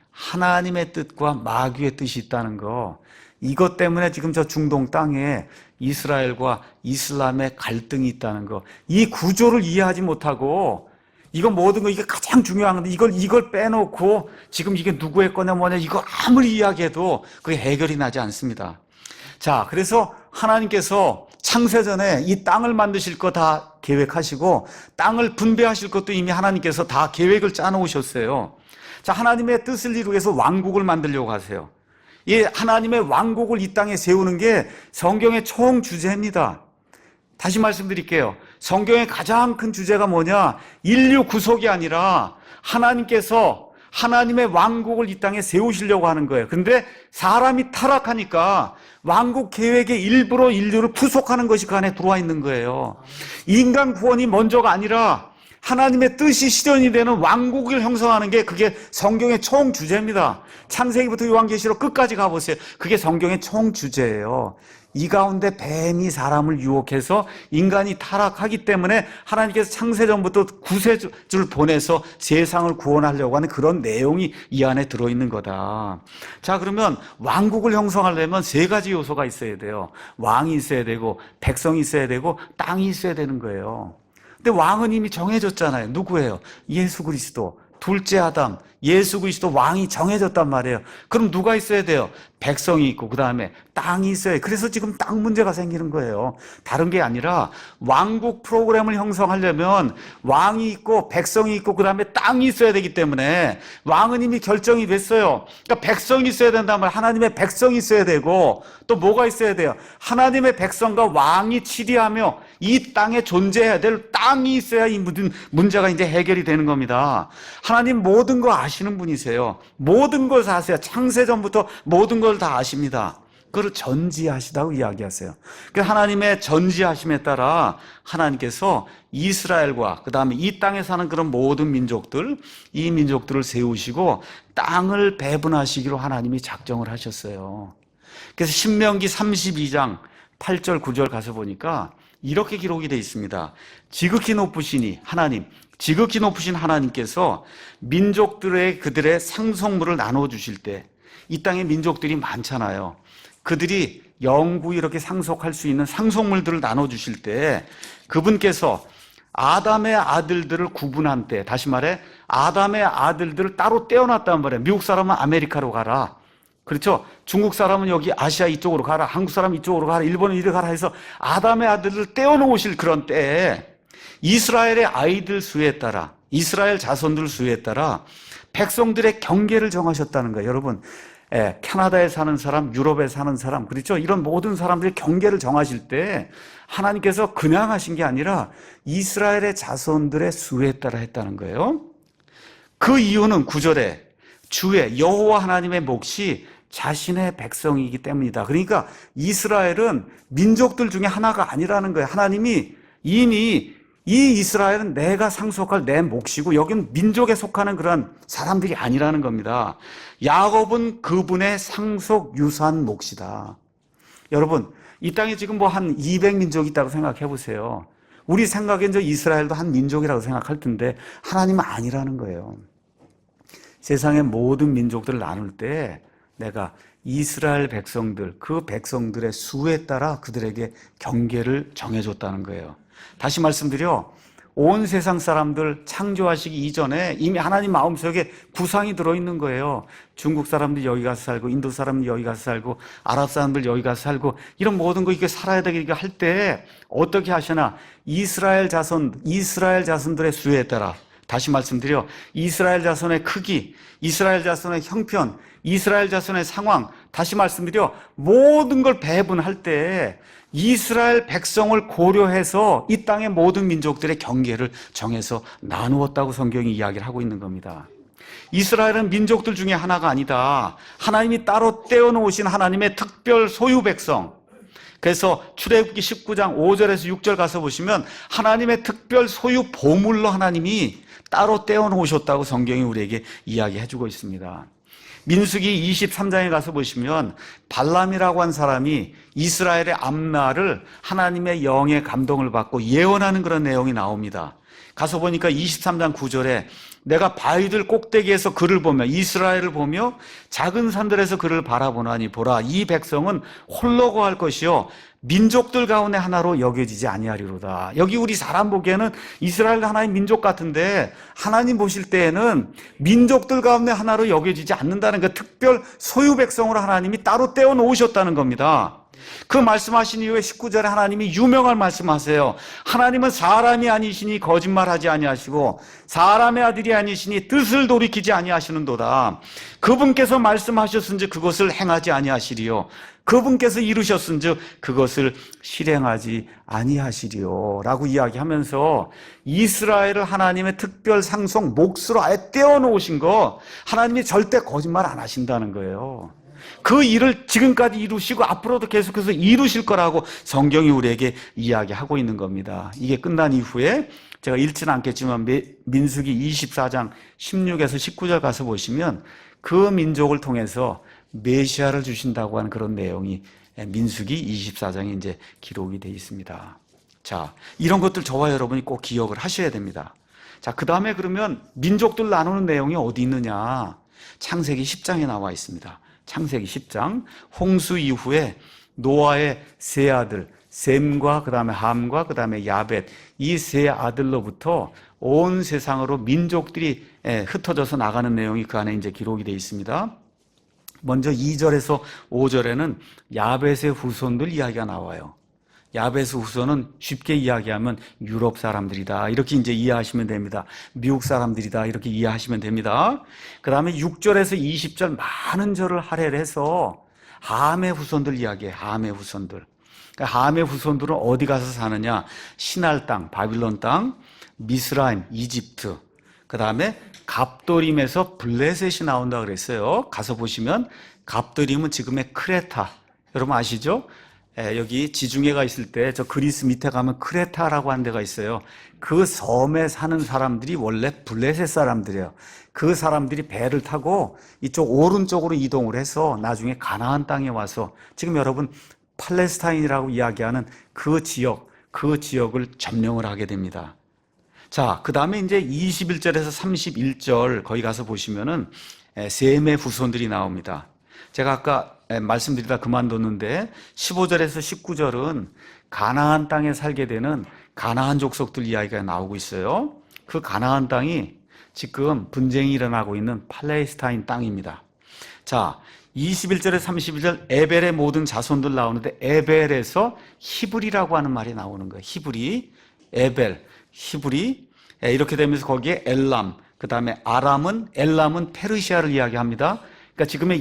Speaker 1: 하나님의 뜻과 마귀의 뜻이 있다는 거, 이것 때문에 지금 저 중동 땅에 이스라엘과 이슬람의 갈등이 있다는 거, 이 구조를 이해하지 못하고 이거 모든 거, 이게 가장 중요한 건데 이걸 빼놓고 지금 이게 누구의 거냐 뭐냐 이거 아무리 이야기해도 그게 해결이 나지 않습니다. 자, 그래서 하나님께서 창세전에 이 땅을 만드실 거 다 계획하시고 땅을 분배하실 것도 이미 하나님께서 다 계획을 짜놓으셨어요. 자, 하나님의 뜻을 이루기 위해서 왕국을 만들려고 하세요. 이 하나님의 왕국을 이 땅에 세우는 게 성경의 총 주제입니다. 다시 말씀드릴게요. 성경의 가장 큰 주제가 뭐냐? 인류 구속이 아니라 하나님께서 하나님의 왕국을 이 땅에 세우시려고 하는 거예요. 그런데 사람이 타락하니까 왕국 계획의 일부로 인류를 구속하는 것이 그 안에 들어와 있는 거예요. 인간 구원이 먼저가 아니라 하나님의 뜻이 실현이 되는 왕국을 형성하는 게 그게 성경의 총 주제입니다. 창세기부터 요한계시록 끝까지 가보세요. 그게 성경의 총 주제예요. 이 가운데 뱀이 사람을 유혹해서 인간이 타락하기 때문에 하나님께서 창세전부터 구세주를 보내서 세상을 구원하려고 하는 그런 내용이 이 안에 들어있는 거다. 자, 그러면 왕국을 형성하려면 세 가지 요소가 있어야 돼요. 왕이 있어야 되고, 백성이 있어야 되고, 땅이 있어야 되는 거예요. 근데 왕은 이미 정해졌잖아요. 누구예요? 예수 그리스도. 둘째 아담, 예수 그리스도 왕이 정해졌단 말이에요. 그럼 누가 있어야 돼요? 백성이 있고 그 다음에 땅이 있어야 해요. 그래서 지금 땅 문제가 생기는 거예요. 다른 게 아니라 왕국 프로그램을 형성하려면 왕이 있고 백성이 있고 그 다음에 땅이 있어야 되기 때문에 왕은 이미 결정이 됐어요. 그러니까 백성이 있어야 된다면 하나님의 백성이 있어야 되고 또 뭐가 있어야 돼요? 하나님의 백성과 왕이 치리하며 이 땅에 존재해야 될 땅이 있어야 이 모든 문제가 이제 해결이 되는 겁니다. 하나님 모든 거 아시는 분이세요. 모든 걸 다 아세요. 창세전부터 모든 걸 다 아십니다. 그걸 전지하시다고 이야기하세요. 그 하나님의 전지하심에 따라 하나님께서 이스라엘과 그 다음에 이 땅에 사는 그런 모든 민족들, 이 민족들을 세우시고 땅을 배분하시기로 하나님이 작정을 하셨어요. 그래서 신명기 32장 8절 9절 가서 보니까 이렇게 기록이 되어 있습니다. 지극히 높으시니 하나님, 지극히 높으신 하나님께서 민족들의 그들의 상속물을 나눠주실 때 이 땅에 민족들이 많잖아요. 그들이 영구히 이렇게 상속할 수 있는 상속물들을 나눠주실 때 그분께서 아담의 아들들을 구분한 때, 다시 말해 아담의 아들들을 따로 떼어놨단 말이에요. 미국 사람은 아메리카로 가라. 그렇죠? 중국 사람은 여기 아시아 이쪽으로 가라. 한국 사람은 이쪽으로 가라. 일본은 이리 가라 해서 아담의 아들을 떼어놓으실 그런 때에 이스라엘의 아이들 수에 따라, 이스라엘 자손들 수에 따라 백성들의 경계를 정하셨다는 거예요. 여러분, 캐나다에 사는 사람, 유럽에 사는 사람, 그렇죠? 이런 모든 사람들의 경계를 정하실 때 하나님께서 그냥 하신 게 아니라 이스라엘의 자손들의 수에 따라 했다는 거예요. 그 이유는 9절에 주의 여호와 하나님의 몫이 자신의 백성이기 때문이다. 그러니까 이스라엘은 민족들 중에 하나가 아니라는 거예요. 하나님이 이미 이 이스라엘은 내가 상속할 내 몫이고 여기는 민족에 속하는 그런 사람들이 아니라는 겁니다. 야곱은 그분의 상속 유산 몫이다. 여러분, 이 땅에 지금 뭐 한 200민족이 있다고 생각해 보세요. 우리 생각엔 저 이스라엘도 한 민족이라고 생각할 텐데 하나님은 아니라는 거예요. 세상의 모든 민족들을 나눌 때 내가 이스라엘 백성들, 그 백성들의 수에 따라 그들에게 경계를 정해줬다는 거예요. 다시 말씀드려, 온 세상 사람들 창조하시기 이전에 이미 하나님 마음속에 구상이 들어있는 거예요. 중국 사람들 여기 가서 살고, 인도 사람들 여기 가서 살고, 아랍 사람들 여기 가서 살고, 이런 모든 거 이게 살아야 되게 할 때 어떻게 하시나? 이스라엘 자손들의 수에 따라, 다시 말씀드려, 이스라엘 자손의 크기, 이스라엘 자손의 형편, 이스라엘 자손의 상황, 다시 말씀드려, 모든 걸 배분할 때 이스라엘 백성을 고려해서 이 땅의 모든 민족들의 경계를 정해서 나누었다고 성경이 이야기를 하고 있는 겁니다. 이스라엘은 민족들 중에 하나가 아니다. 하나님이 따로 떼어놓으신 하나님의 특별 소유 백성. 그래서 출애굽기 19장 5절에서 6절 가서 보시면 하나님의 특별 소유 보물로 하나님이 따로 떼어놓으셨다고 성경이 우리에게 이야기해주고 있습니다. 민수기 23장에 가서 보시면 발람이라고 한 사람이 이스라엘의 암나를 하나님의 영의 감동을 받고 예언하는 그런 내용이 나옵니다. 가서 보니까 23장 9절에 내가 바위들 꼭대기에서 그를 보며 이스라엘을 보며 작은 산들에서 그를 바라보나니 보라 이 백성은 홀로 거할 것이요 민족들 가운데 하나로 여겨지지 아니하리로다. 여기 우리 사람 보기에는 이스라엘 하나의 민족 같은데 하나님 보실 때에는 민족들 가운데 하나로 여겨지지 않는다는 그 특별 소유 백성으로 하나님이 따로 떼어 놓으셨다는 겁니다. 그 말씀하신 이후에 19절에 하나님이 유명한 말씀하세요. 하나님은 사람이 아니시니 거짓말하지 아니하시고 사람의 아들이 아니시니 뜻을 돌이키지 아니하시는도다. 그분께서 말씀하셨은즉 그것을 행하지 아니하시리요 그분께서 이루셨은즉 그것을 실행하지 아니하시리요 라고 이야기하면서 이스라엘을 하나님의 특별 상속 몫으로 아예 떼어놓으신 거 하나님이 절대 거짓말 안 하신다는 거예요. 그 일을 지금까지 이루시고 앞으로도 계속해서 이루실 거라고 성경이 우리에게 이야기하고 있는 겁니다. 이게 끝난 이후에 제가 읽지는 않겠지만 민수기 24장 16에서 19절 가서 보시면 그 민족을 통해서 메시아를 주신다고 하는 그런 내용이 민수기 24장에 이제 기록이 되어 있습니다. 자, 이런 것들 저와 여러분이 꼭 기억을 하셔야 됩니다. 자, 그 다음에 그러면 민족들 나누는 내용이 어디 있느냐? 창세기 10장에 나와 있습니다. 창세기 10장, 홍수 이후에 노아의 세 아들 셈과 그 다음에 함과 그 다음에 야벳, 이 세 아들로부터 온 세상으로 민족들이 흩어져서 나가는 내용이 그 안에 이제 기록이 되어 있습니다. 먼저 2절에서 5절에는 야벳의 후손들 이야기가 나와요. 야벳의 후손은 쉽게 이야기하면 유럽 사람들이다, 이렇게 이제 이해하시면 됩니다. 미국 사람들이다, 이렇게 이해하시면 됩니다. 그 다음에 6절에서 20절 많은 절을 할애해서 함의 후손들 이야기해요. 함의 후손들. 그러니까 함의 후손들은 어디 가서 사느냐? 시날 땅, 바빌론 땅, 미스라임, 이집트, 그 다음에 갑도림에서 블레셋이 나온다 그랬어요. 가서 보시면 갑도림은 지금의 크레타, 여러분 아시죠? 여기 지중해가 있을 때 저 그리스 밑에 가면 크레타라고 하는 데가 있어요. 그 섬에 사는 사람들이 원래 블레셋 사람들이에요. 그 사람들이 배를 타고 이쪽 오른쪽으로 이동을 해서 나중에 가나안 땅에 와서 지금 여러분 팔레스타인이라고 이야기하는 그 지역을 점령을 하게 됩니다. 자, 그 다음에 이제 21절에서 31절 거기 가서 보시면은 셈의 후손들이 나옵니다. 제가 아까 말씀드리다 그만뒀는데 15절에서 19절은 가나안 땅에 살게 되는 가나안 족속들 이야기가 나오고 있어요. 그 가나안 땅이 지금 분쟁이 일어나고 있는 팔레스타인 땅입니다. 자, 21절에 31절 에벨의 모든 자손들 나오는데 에벨에서 히브리라고 하는 말이 나오는 거예요. 히브리, 에벨, 히브리. 이렇게 되면서 거기에 엘람, 그 다음에 엘람은 페르시아를 이야기합니다. 그러니까 지금의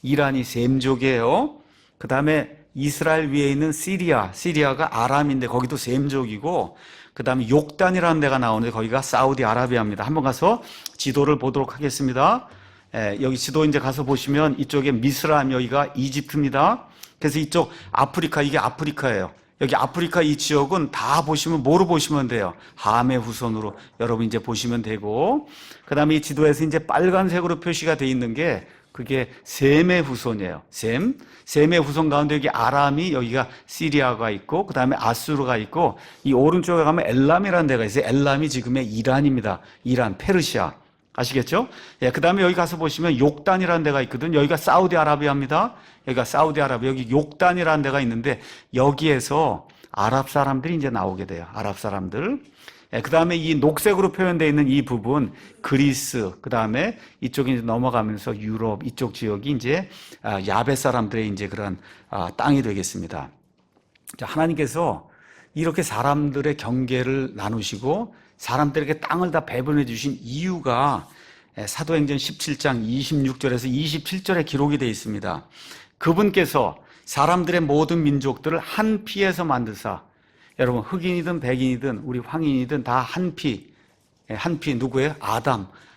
Speaker 1: 이란이 셈족이에요. 그 다음에 이스라엘 위에 있는 시리아가 아람인데 거기도 셈족이고, 그 다음에 욕단이라는 데가 나오는데 거기가 사우디아라비아입니다. 한번 가서 지도를 보도록 하겠습니다. 여기 지도 이제 가서 보시면 이쪽에 미스라임, 여기가 이집트입니다. 그래서 이쪽 아프리카, 이게 아프리카예요. 여기 아프리카 이 지역은 다 보시면 뭐로 보시면 돼요? 함의 후손으로 여러분 이제 보시면 되고, 그 다음에 이 지도에서 이제 빨간색으로 표시가 되어 있는 게 그게 셈의 후손이에요. 셈의 후손 가운데 여기 아람이, 여기가 시리아가 있고, 그 다음에 아수르가 있고, 이 오른쪽에 가면 엘람이라는 데가 있어요. 엘람이 지금의 이란입니다. 이란, 페르시아. 아시겠죠? 예, 그 다음에 여기 가서 보시면 욕단이라는 데가 있거든요. 여기가 사우디아라비아입니다. 여기가 사우디아라비아, 여기 욕단이라는 데가 있는데 여기에서 아랍 사람들이 이제 나오게 돼요. 아랍 사람들. 예, 그 다음에 이 녹색으로 표현되어 있는 이 부분, 그리스, 그 다음에 이쪽에 이제 넘어가면서 유럽, 이쪽 지역이 이제 야벳 사람들의 이제 그런 땅이 되겠습니다. 자, 하나님께서 이렇게 사람들의 경계를 나누시고 사람들에게 땅을 다 배분해 주신 이유가 사도행전 17장 26절에서 27절에 기록이 되어 있습니다. 그분께서 사람들의 모든 민족들을 한 피에서 만드사, 여러분 흑인이든 백인이든 우리 황인이든 다 한 피 누구예요?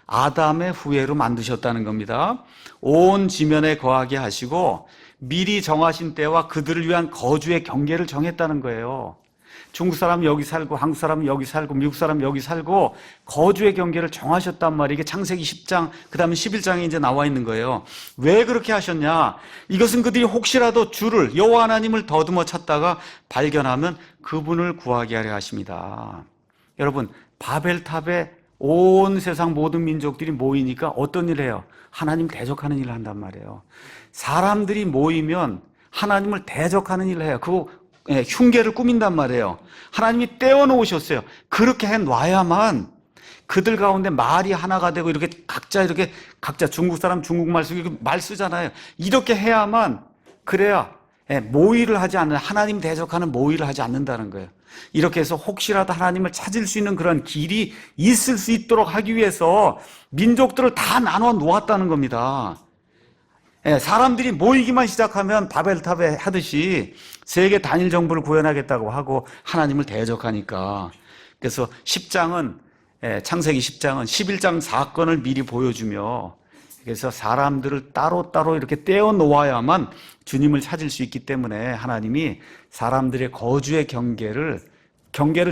Speaker 1: 아담의 후예로 만드셨다는 겁니다. 온 지면에 거하게 하시고 미리 정하신 때와 그들을 위한 거주의 경계를 정했다는 거예요. 중국 사람은 여기 살고, 한국 사람은 여기 살고, 미국 사람은 여기 살고, 거주의 경계를 정하셨단 말이에요. 이게 창세기 10장, 그 다음에 11장에 이제 나와 있는 거예요. 왜 그렇게 하셨냐? 이것은 그들이 혹시라도 주를, 여호와 하나님을 더듬어 찾다가 발견하면 그분을 구하게 하려 하십니다. 여러분, 바벨탑에 온 세상 모든 민족들이 모이니까 어떤 일을 해요? 하나님 대적하는 일을 한단 말이에요. 사람들이 모이면 하나님을 대적하는 일을 해요. 그거 흉계를 꾸민단 말이에요. 하나님이 떼어놓으셨어요. 그렇게 해놔야만 그들 가운데 말이 하나가 되고 이렇게 각자 중국 사람 중국말 쓰고 이렇게 말 쓰잖아요. 이렇게 해야만, 그래야 모의를 하지 않는, 하나님 대적하는 모의를 하지 않는다는 거예요. 이렇게 해서 혹시라도 하나님을 찾을 수 있는 그런 길이 있을 수 있도록 하기 위해서 민족들을 다 나눠 놓았다는 겁니다. 사람들이 모이기만 시작하면 바벨탑에 하듯이 세계 단일 정부를 구현하겠다고 하고 하나님을 대적하니까. 그래서 10장은, 창세기 10장은 11장 사건을 미리 보여주며, 그래서 사람들을 따로따로 이렇게 떼어 놓아야만 주님을 찾을 수 있기 때문에 하나님이 사람들의 거주의 경계를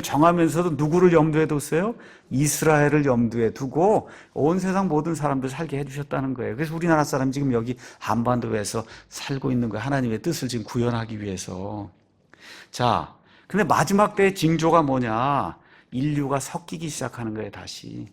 Speaker 1: 정하면서도 누구를 염두에 뒀어요? 이스라엘을 염두에 두고 온 세상 모든 사람들 살게 해주셨다는 거예요. 그래서 우리나라 사람 지금 여기 한반도에서 살고 있는 거예요. 하나님의 뜻을 지금 구현하기 위해서. 자, 근데 마지막 때의 징조가 뭐냐? 인류가 섞이기 시작하는 거예요, 다시.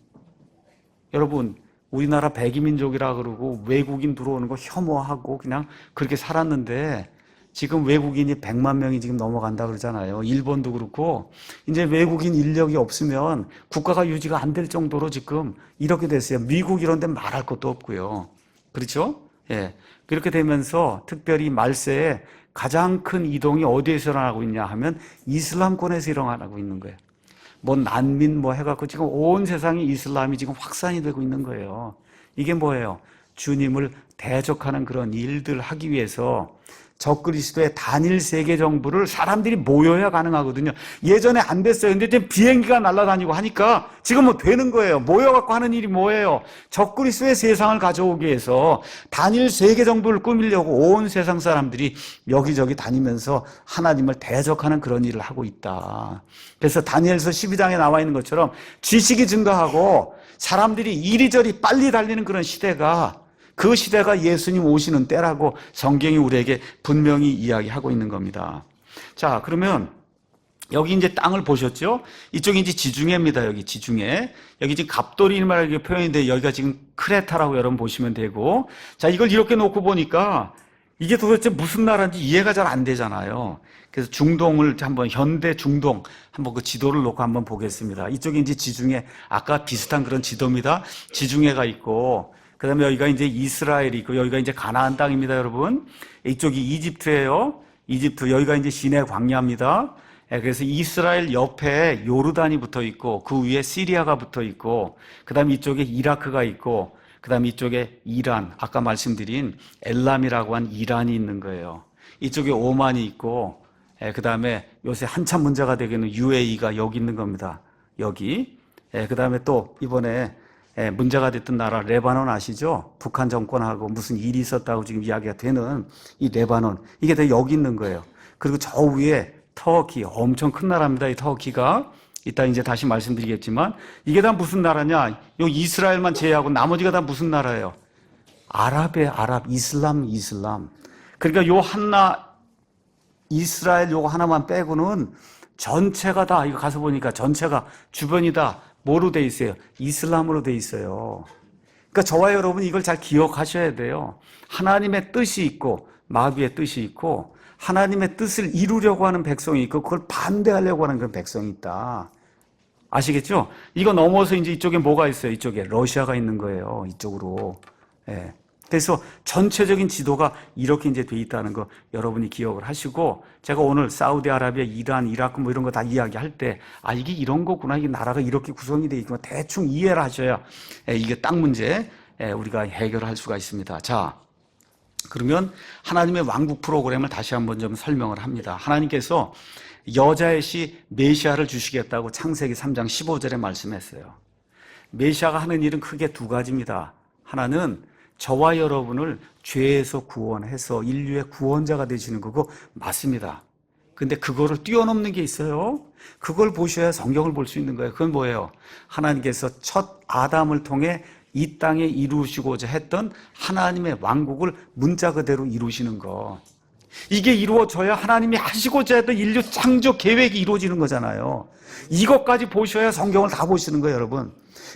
Speaker 1: 여러분, 우리나라 백이민족이라 그러고 외국인 들어오는 거 혐오하고 그냥 그렇게 살았는데 지금 외국인이 100만 명이 지금 넘어간다 그러잖아요. 일본도 그렇고 이제 외국인 인력이 없으면 국가가 유지가 안 될 정도로 지금 이렇게 됐어요. 미국 이런 데 말할 것도 없고요. 그렇죠? 예. 그렇게 되면서 특별히 말세에 가장 큰 이동이 어디에서 일어나고 있냐 하면 이슬람권에서 일어나고 있는 거예요. 뭐 난민 뭐 해갖고 지금 온 세상이 이슬람이 지금 확산이 되고 있는 거예요. 이게 뭐예요? 주님을 대적하는 그런 일들 하기 위해서 적그리스도의 단일 세계 정부를 사람들이 모여야 가능하거든요. 예전에 안 됐어요. 근데 지금 비행기가 날아다니고 하니까 지금 뭐 되는 거예요. 모여갖고 하는 일이 뭐예요? 적그리스도의 세상을 가져오기 위해서 단일 세계 정부를 꾸미려고 온 세상 사람들이 여기저기 다니면서 하나님을 대적하는 그런 일을 하고 있다. 그래서 다니엘서 12장에 나와 있는 것처럼 지식이 증가하고 사람들이 이리저리 빨리 달리는 그런 시대가 그 시대가 예수님 오시는 때라고 성경이 우리에게 분명히 이야기하고 있는 겁니다. 자, 그러면 여기 이제 땅을 보셨죠? 이쪽이 이제 지중해입니다. 여기 지중해. 여기 지금 갑돌이말하게 표현인데 여기가 지금 크레타라고 여러분 보시면 되고. 자, 이걸 이렇게 놓고 보니까 이게 도대체 무슨 나라인지 이해가 잘 안 되잖아요. 그래서 중동을 한번 현대 중동 한번 그 지도를 놓고 한번 보겠습니다. 이쪽이 이제 지중해, 아까 비슷한 그런 지도입니다. 지중해가 있고 그 다음에 여기가 이제 이스라엘이 있고, 여기가 이제 가나안 땅입니다, 여러분. 이쪽이 이집트예요. 이집트, 여기가 이제 시내 광야입니다. 그래서 이스라엘 옆에 요르단이 붙어 있고, 그 위에 시리아가 붙어 있고, 그 다음에 이쪽에 이라크가 있고, 그 다음에 이쪽에 이란, 아까 말씀드린 엘람이라고 한 이란이 있는 거예요. 이쪽에 오만이 있고, 그 다음에 요새 한참 문제가 되기는 UAE가 여기 있는 겁니다. 여기. 그 다음에 또 이번에 문제가 됐던 나라 레바논 아시죠? 북한 정권하고 무슨 일이 있었다고 지금 이야기가 되는 이 레바논, 이게 다 여기 있는 거예요. 그리고 저 위에 터키, 엄청 큰 나라입니다. 이 터키가. 이따 이제 다시 말씀드리겠지만 이게 다 무슨 나라냐? 요 이스라엘만 제외하고 나머지가 다 무슨 나라예요? 아랍의 아랍, 이슬람. 그러니까 요 하나 이스라엘 요거 하나만 빼고는 전체가 다, 이거 가서 보니까 전체가 주변이 다 뭐로 돼 있어요? 이슬람으로 돼 있어요. 그러니까 저와 여러분 이걸 잘 기억하셔야 돼요. 하나님의 뜻이 있고 마귀의 뜻이 있고 하나님의 뜻을 이루려고 하는 백성이 있고 그걸 반대하려고 하는 그런 백성이 있다. 아시겠죠? 이거 넘어서 이제 이쪽에 뭐가 있어요? 이쪽에 러시아가 있는 거예요. 이쪽으로. 예. 그래서 전체적인 지도가 이렇게 이제 돼 있다는 거 여러분이 기억을 하시고, 제가 오늘 사우디아라비아, 이란, 이라크 뭐 이런 거 다 이야기할 때, 아, 이게 이런 거구나. 이게 나라가 이렇게 구성이 돼 있구나. 대충 이해를 하셔야 이게 땅 문제 우리가 해결할 수가 있습니다. 자, 그러면 하나님의 왕국 프로그램을 다시 한번 좀 설명을 합니다. 하나님께서 여자의 씨 메시아를 주시겠다고 창세기 3장 15절에 말씀했어요. 메시아가 하는 일은 크게 두 가지입니다. 하나는 저와 여러분을 죄에서 구원해서 인류의 구원자가 되시는 거고 맞습니다. 근데 그거를 뛰어넘는 게 있어요. 그걸 보셔야 성경을 볼 수 있는 거예요. 그건 뭐예요? 하나님께서 첫 아담을 통해 이 땅에 이루시고자 했던 하나님의 왕국을 문자 그대로 이루시는 거. 이게 이루어져야 하나님이 하시고자 했던 인류 창조 계획이 이루어지는 거잖아요. 이것까지 보셔야 성경을 다 보시는 거예요, 여러분.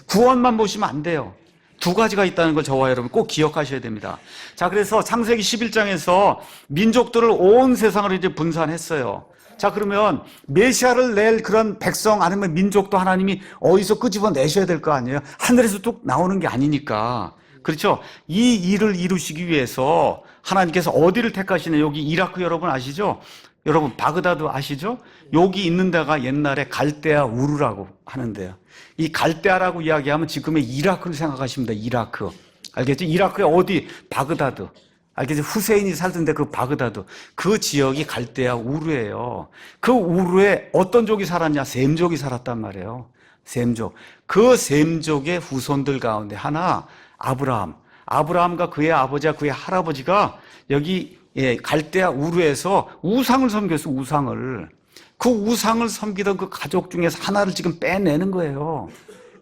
Speaker 1: 구원만 보시면 안 돼요. 두 가지가 있다는 걸 저와 여러분 꼭 기억하셔야 됩니다. 자, 그래서 창세기 11장에서 민족들을 온 세상으로 이제 분산했어요. 자, 그러면 메시아를 낼 그런 백성 아니면 민족도 하나님이 어디서 끄집어 내셔야 될 거 아니에요? 하늘에서 뚝 나오는 게 아니니까. 그렇죠? 이 일을 이루시기 위해서 하나님께서 어디를 택하시냐? 여기 이라크 여러분 아시죠? 여러분 바그다드 아시죠? 여기 있는 데가 옛날에 갈대아 우르라고 하는데요. 이 갈대아라고 이야기하면 지금의 이라크를 생각하십니다. 이라크. 알겠죠? 이라크의 어디? 바그다드. 알겠죠? 후세인이 살던데 그 바그다드. 그 지역이 갈대아 우르예요. 그 우르에 어떤 족이 살았냐? 셈족이 살았단 말이에요. 셈족. 그 셈족의 후손들 가운데 하나 아브라함. 아브라함과 그의 아버지와 그의 할아버지가 여기 갈대아 우르에서 우상을 섬겼어, 우상을. 그 우상을 섬기던 그 가족 중에서 하나를 지금 빼내는 거예요.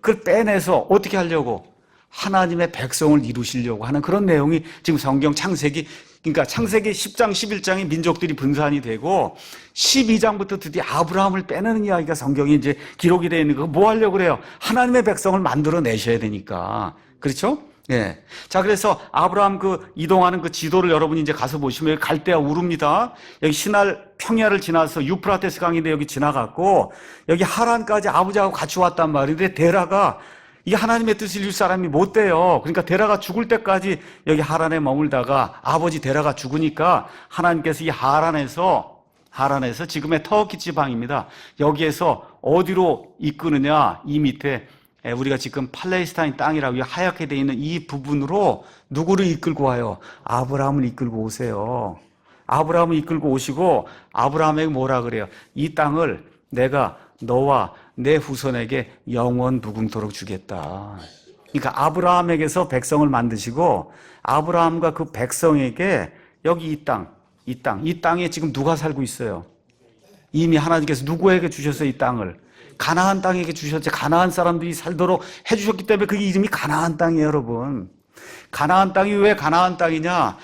Speaker 1: 그걸 빼내서 어떻게 하려고? 하나님의 백성을 이루시려고 하는 그런 내용이 지금 성경 창세기, 그러니까 창세기 10장, 11장에 민족들이 분산이 되고 12장부터 드디어 아브라함을 빼내는 이야기가 성경에 이제 기록이 되어 있는 거. 뭐 하려고 그래요? 하나님의 백성을 만들어 내셔야 되니까. 그렇죠? 예. 자, 그래서 아브라함 그 이동하는 그 지도를 여러분이 이제 가서 보시면 여기 갈대아 우르입니다. 여기 시날 평야를 지나서 유프라테스 강인데 여기 지나갔고 여기 하란까지 아버지하고 같이 왔단 말인데 데라가 이 하나님의 뜻을 이룰 사람이 못 돼요. 그러니까 데라가 죽을 때까지 여기 하란에 머물다가 아버지 데라가 죽으니까 하나님께서 이 하란에서 지금의 터키 지방입니다. 여기에서 어디로 이끄느냐? 이 밑에 우리가 지금 팔레스타인 땅이라고 하얗게 되어 있는 이 부분으로 누구를 이끌고 와요? 아브라함을 이끌고 오세요. 아브라함을 이끌고 오시고 아브라함에게 뭐라 그래요? 이 땅을 내가 너와 내 후손에게 영원 무궁토록 주겠다. 그러니까 아브라함에게서 백성을 만드시고 아브라함과 그 백성에게 여기 이 땅에 지금 누가 살고 있어요? 이미 하나님께서 누구에게 주셨어요? 이 땅을 가나안 땅에게 주셨죠. 가나안 사람들이 살도록 해주셨기 때문에 그게 이름이 가나안 땅이에요, 여러분. 가나안 땅이 왜 가나안 땅이냐?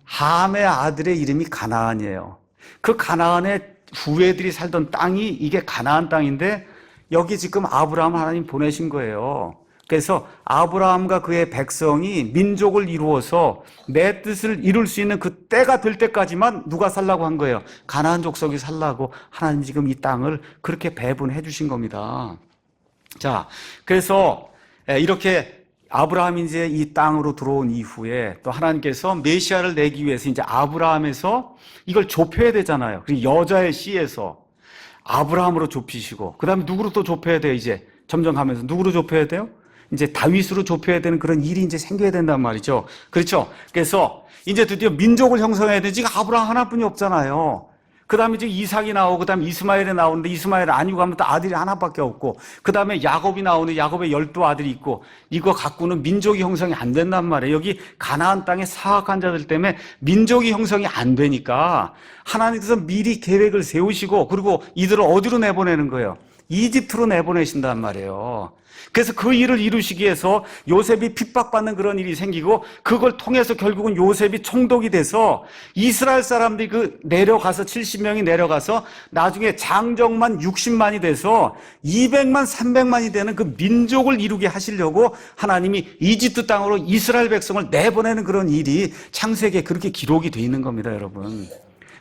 Speaker 1: 함의 아들의 이름이 가나안이에요. 그 가나안의 후예들이 살던 땅이 이게 가나안 땅인데 여기 지금 아브라함 하나님 보내신 거예요. 그래서 아브라함과 그의 백성이 민족을 이루어서 내 뜻을 이룰 수 있는 그 때가 될 때까지만 누가 살라고 한 거예요? 가나안 족속이 살라고 하나님 지금 이 땅을 그렇게 배분해 주신 겁니다. 자, 그래서 이렇게 아브라함이 이제 이 땅으로 들어온 이후에 또 하나님께서 메시아를 내기 위해서 이제 아브라함에서 이걸 좁혀야 되잖아요. 그리고 여자의 씨에서 아브라함으로 좁히시고 그 다음에 누구로 또 좁혀야 돼요? 이제 점점 가면서 누구로 좁혀야 돼요? 이제 다윗으로 좁혀야 되는 그런 일이 이제 생겨야 된단 말이죠. 그렇죠? 그래서 이제 드디어 민족을 형성해야 되지. 지금 아브라함 하나뿐이 없잖아요. 그 다음에 이제 이삭이 나오고, 그 다음에 이스마엘이 나오는데 이스마엘 아니고 하면 또 아들이 하나밖에 없고, 그 다음에 야곱이 나오는데 야곱의 12아들이 있고, 이거 갖고는 민족이 형성이 안 된단 말이에요. 여기 가나안 땅의 사악한 자들 때문에 민족이 형성이 안 되니까 하나님께서 미리 계획을 세우시고, 그리고 이들을 어디로 내보내는 거예요? 이집트로 내보내신단 말이에요. 그래서 그 일을 이루시기 위해서 요셉이 핍박받는 그런 일이 생기고 그걸 통해서 결국은 요셉이 총독이 돼서 이스라엘 사람들이 그 내려가서 70명이 내려가서 나중에 장정만 60만이 돼서 200만 300만이 되는 그 민족을 이루게 하시려고 하나님이 이집트 땅으로 이스라엘 백성을 내보내는 그런 일이 창세기에 그렇게 기록이 돼 있는 겁니다, 여러분.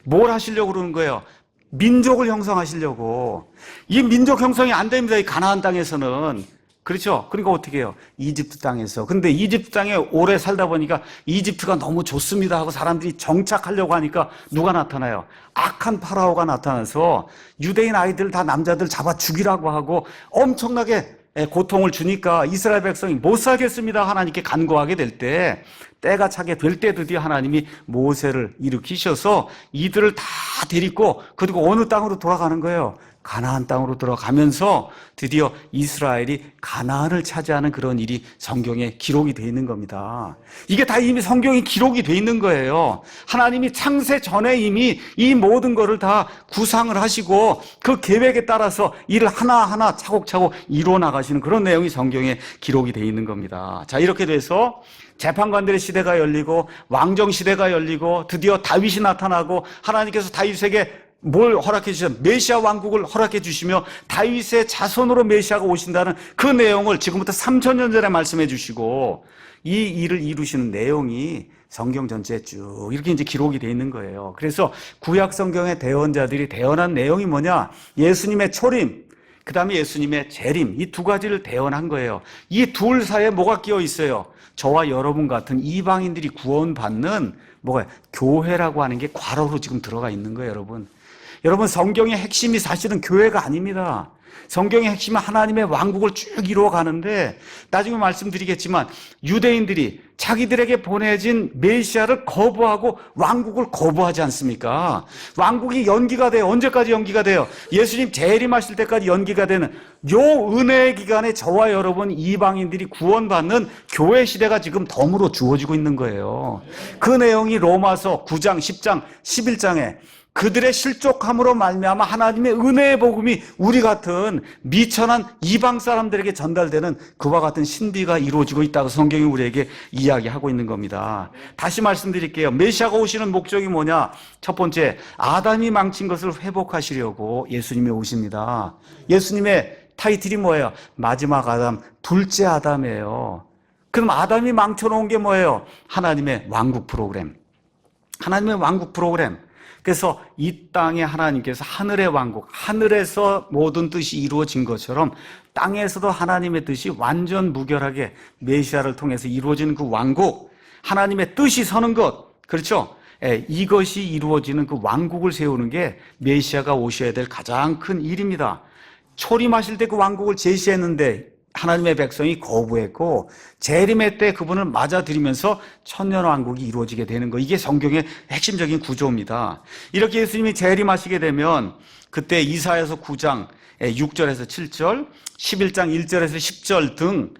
Speaker 1: 뭘 하시려고 그러는 거예요? 민족을 형성하시려고. 이 민족 형성이 안 됩니다, 이 가나안 땅에서는. 그렇죠? 그러니까 어떻게 해요? 이집트 땅에서. 근데 이집트 땅에 오래 살다 보니까 이집트가 너무 좋습니다 하고 사람들이 정착하려고 하니까 누가 나타나요? 악한 파라오가 나타나서 유대인 아이들 다 남자들 잡아 죽이라고 하고 엄청나게 고통을 주니까 이스라엘 백성이 못 살겠습니다 하나님께 간구하게 될 때, 때가 차게 될 때 드디어 하나님이 모세를 일으키셔서 이들을 다 데리고 그리고 어느 땅으로 돌아가는 거예요? 가나안 땅으로 들어가면서 드디어 이스라엘이 가나안을 차지하는 그런 일이 성경에 기록이 되어 있는 겁니다. 이게 다 이미 성경에 기록이 되어 있는 거예요. 하나님이 창세 전에 이미 이 모든 것을 다 구상을 하시고 그 계획에 따라서 일을 하나하나 차곡차곡 이루어 나가시는 그런 내용이 성경에 기록이 되어 있는 겁니다. 자, 이렇게 돼서 재판관들의 시대가 열리고 왕정 시대가 열리고 드디어 다윗이 나타나고 하나님께서 다윗에게 뭘 허락해 주셨어요? 메시아 왕국을 허락해 주시며 다윗의 자손으로 메시아가 오신다는 그 내용을 지금부터 3000년 전에 말씀해 주시고 이 일을 이루시는 내용이 성경 전체에 쭉 이렇게 이제 기록이 되어 있는 거예요. 그래서 구약 성경의 대언자들이 대언한 내용이 뭐냐? 예수님의 초림, 그 다음에 예수님의 재림, 이 두 가지를 대언한 거예요. 이 둘 사이에 뭐가 끼어 있어요? 저와 여러분 같은 이방인들이 구원받는 뭐가 교회라고 하는 게 괄호로 지금 들어가 있는 거예요, 여러분. 여러분, 성경의 핵심이 사실은 교회가 아닙니다. 성경의 핵심은 하나님의 왕국을 쭉 이루어 가는데, 나중에 말씀드리겠지만 유대인들이 자기들에게 보내진 메시아를 거부하고 왕국을 거부하지 않습니까? 왕국이 연기가 돼요. 언제까지 연기가 돼요? 예수님 재림하실 때까지 연기가 되는 요 은혜의 기간에 저와 여러분 이방인들이 구원받는 교회 시대가 지금 덤으로 주어지고 있는 거예요. 그 내용이 로마서 9장, 10장, 11장에 그들의 실족함으로 말미암아 하나님의 은혜의 복음이 우리 같은 미천한 이방 사람들에게 전달되는 그와 같은 신비가 이루어지고 있다고 성경이 우리에게 이야기하고 있는 겁니다. 다시 말씀드릴게요. 메시아가 오시는 목적이 뭐냐? 첫 번째, 아담이 망친 것을 회복하시려고 예수님이 오십니다. 예수님의 타이틀이 뭐예요? 마지막 아담, 둘째 아담이에요. 그럼 아담이 망쳐놓은 게 뭐예요? 하나님의 왕국 프로그램. 하나님의 왕국 프로그램. 그래서 이 땅에 하나님께서 하늘의 왕국, 하늘에서 모든 뜻이 이루어진 것처럼 땅에서도 하나님의 뜻이 완전 무결하게 메시아를 통해서 이루어지는 그 왕국, 하나님의 뜻이 서는 것, 그렇죠? 이것이 이루어지는 그 왕국을 세우는 게 메시아가 오셔야 될 가장 큰 일입니다. 초림하실 때 그 왕국을 제시했는데 하나님의 백성이 거부했고, 재림의 때 그분을 맞아들이면서 천년왕국이 이루어지게 되는 거, 이게 성경의 핵심적인 구조입니다. 이렇게 예수님이 재림하시게 되면 그때 이사야서 9장 6절에서 7절, 11장 1절에서 10절 등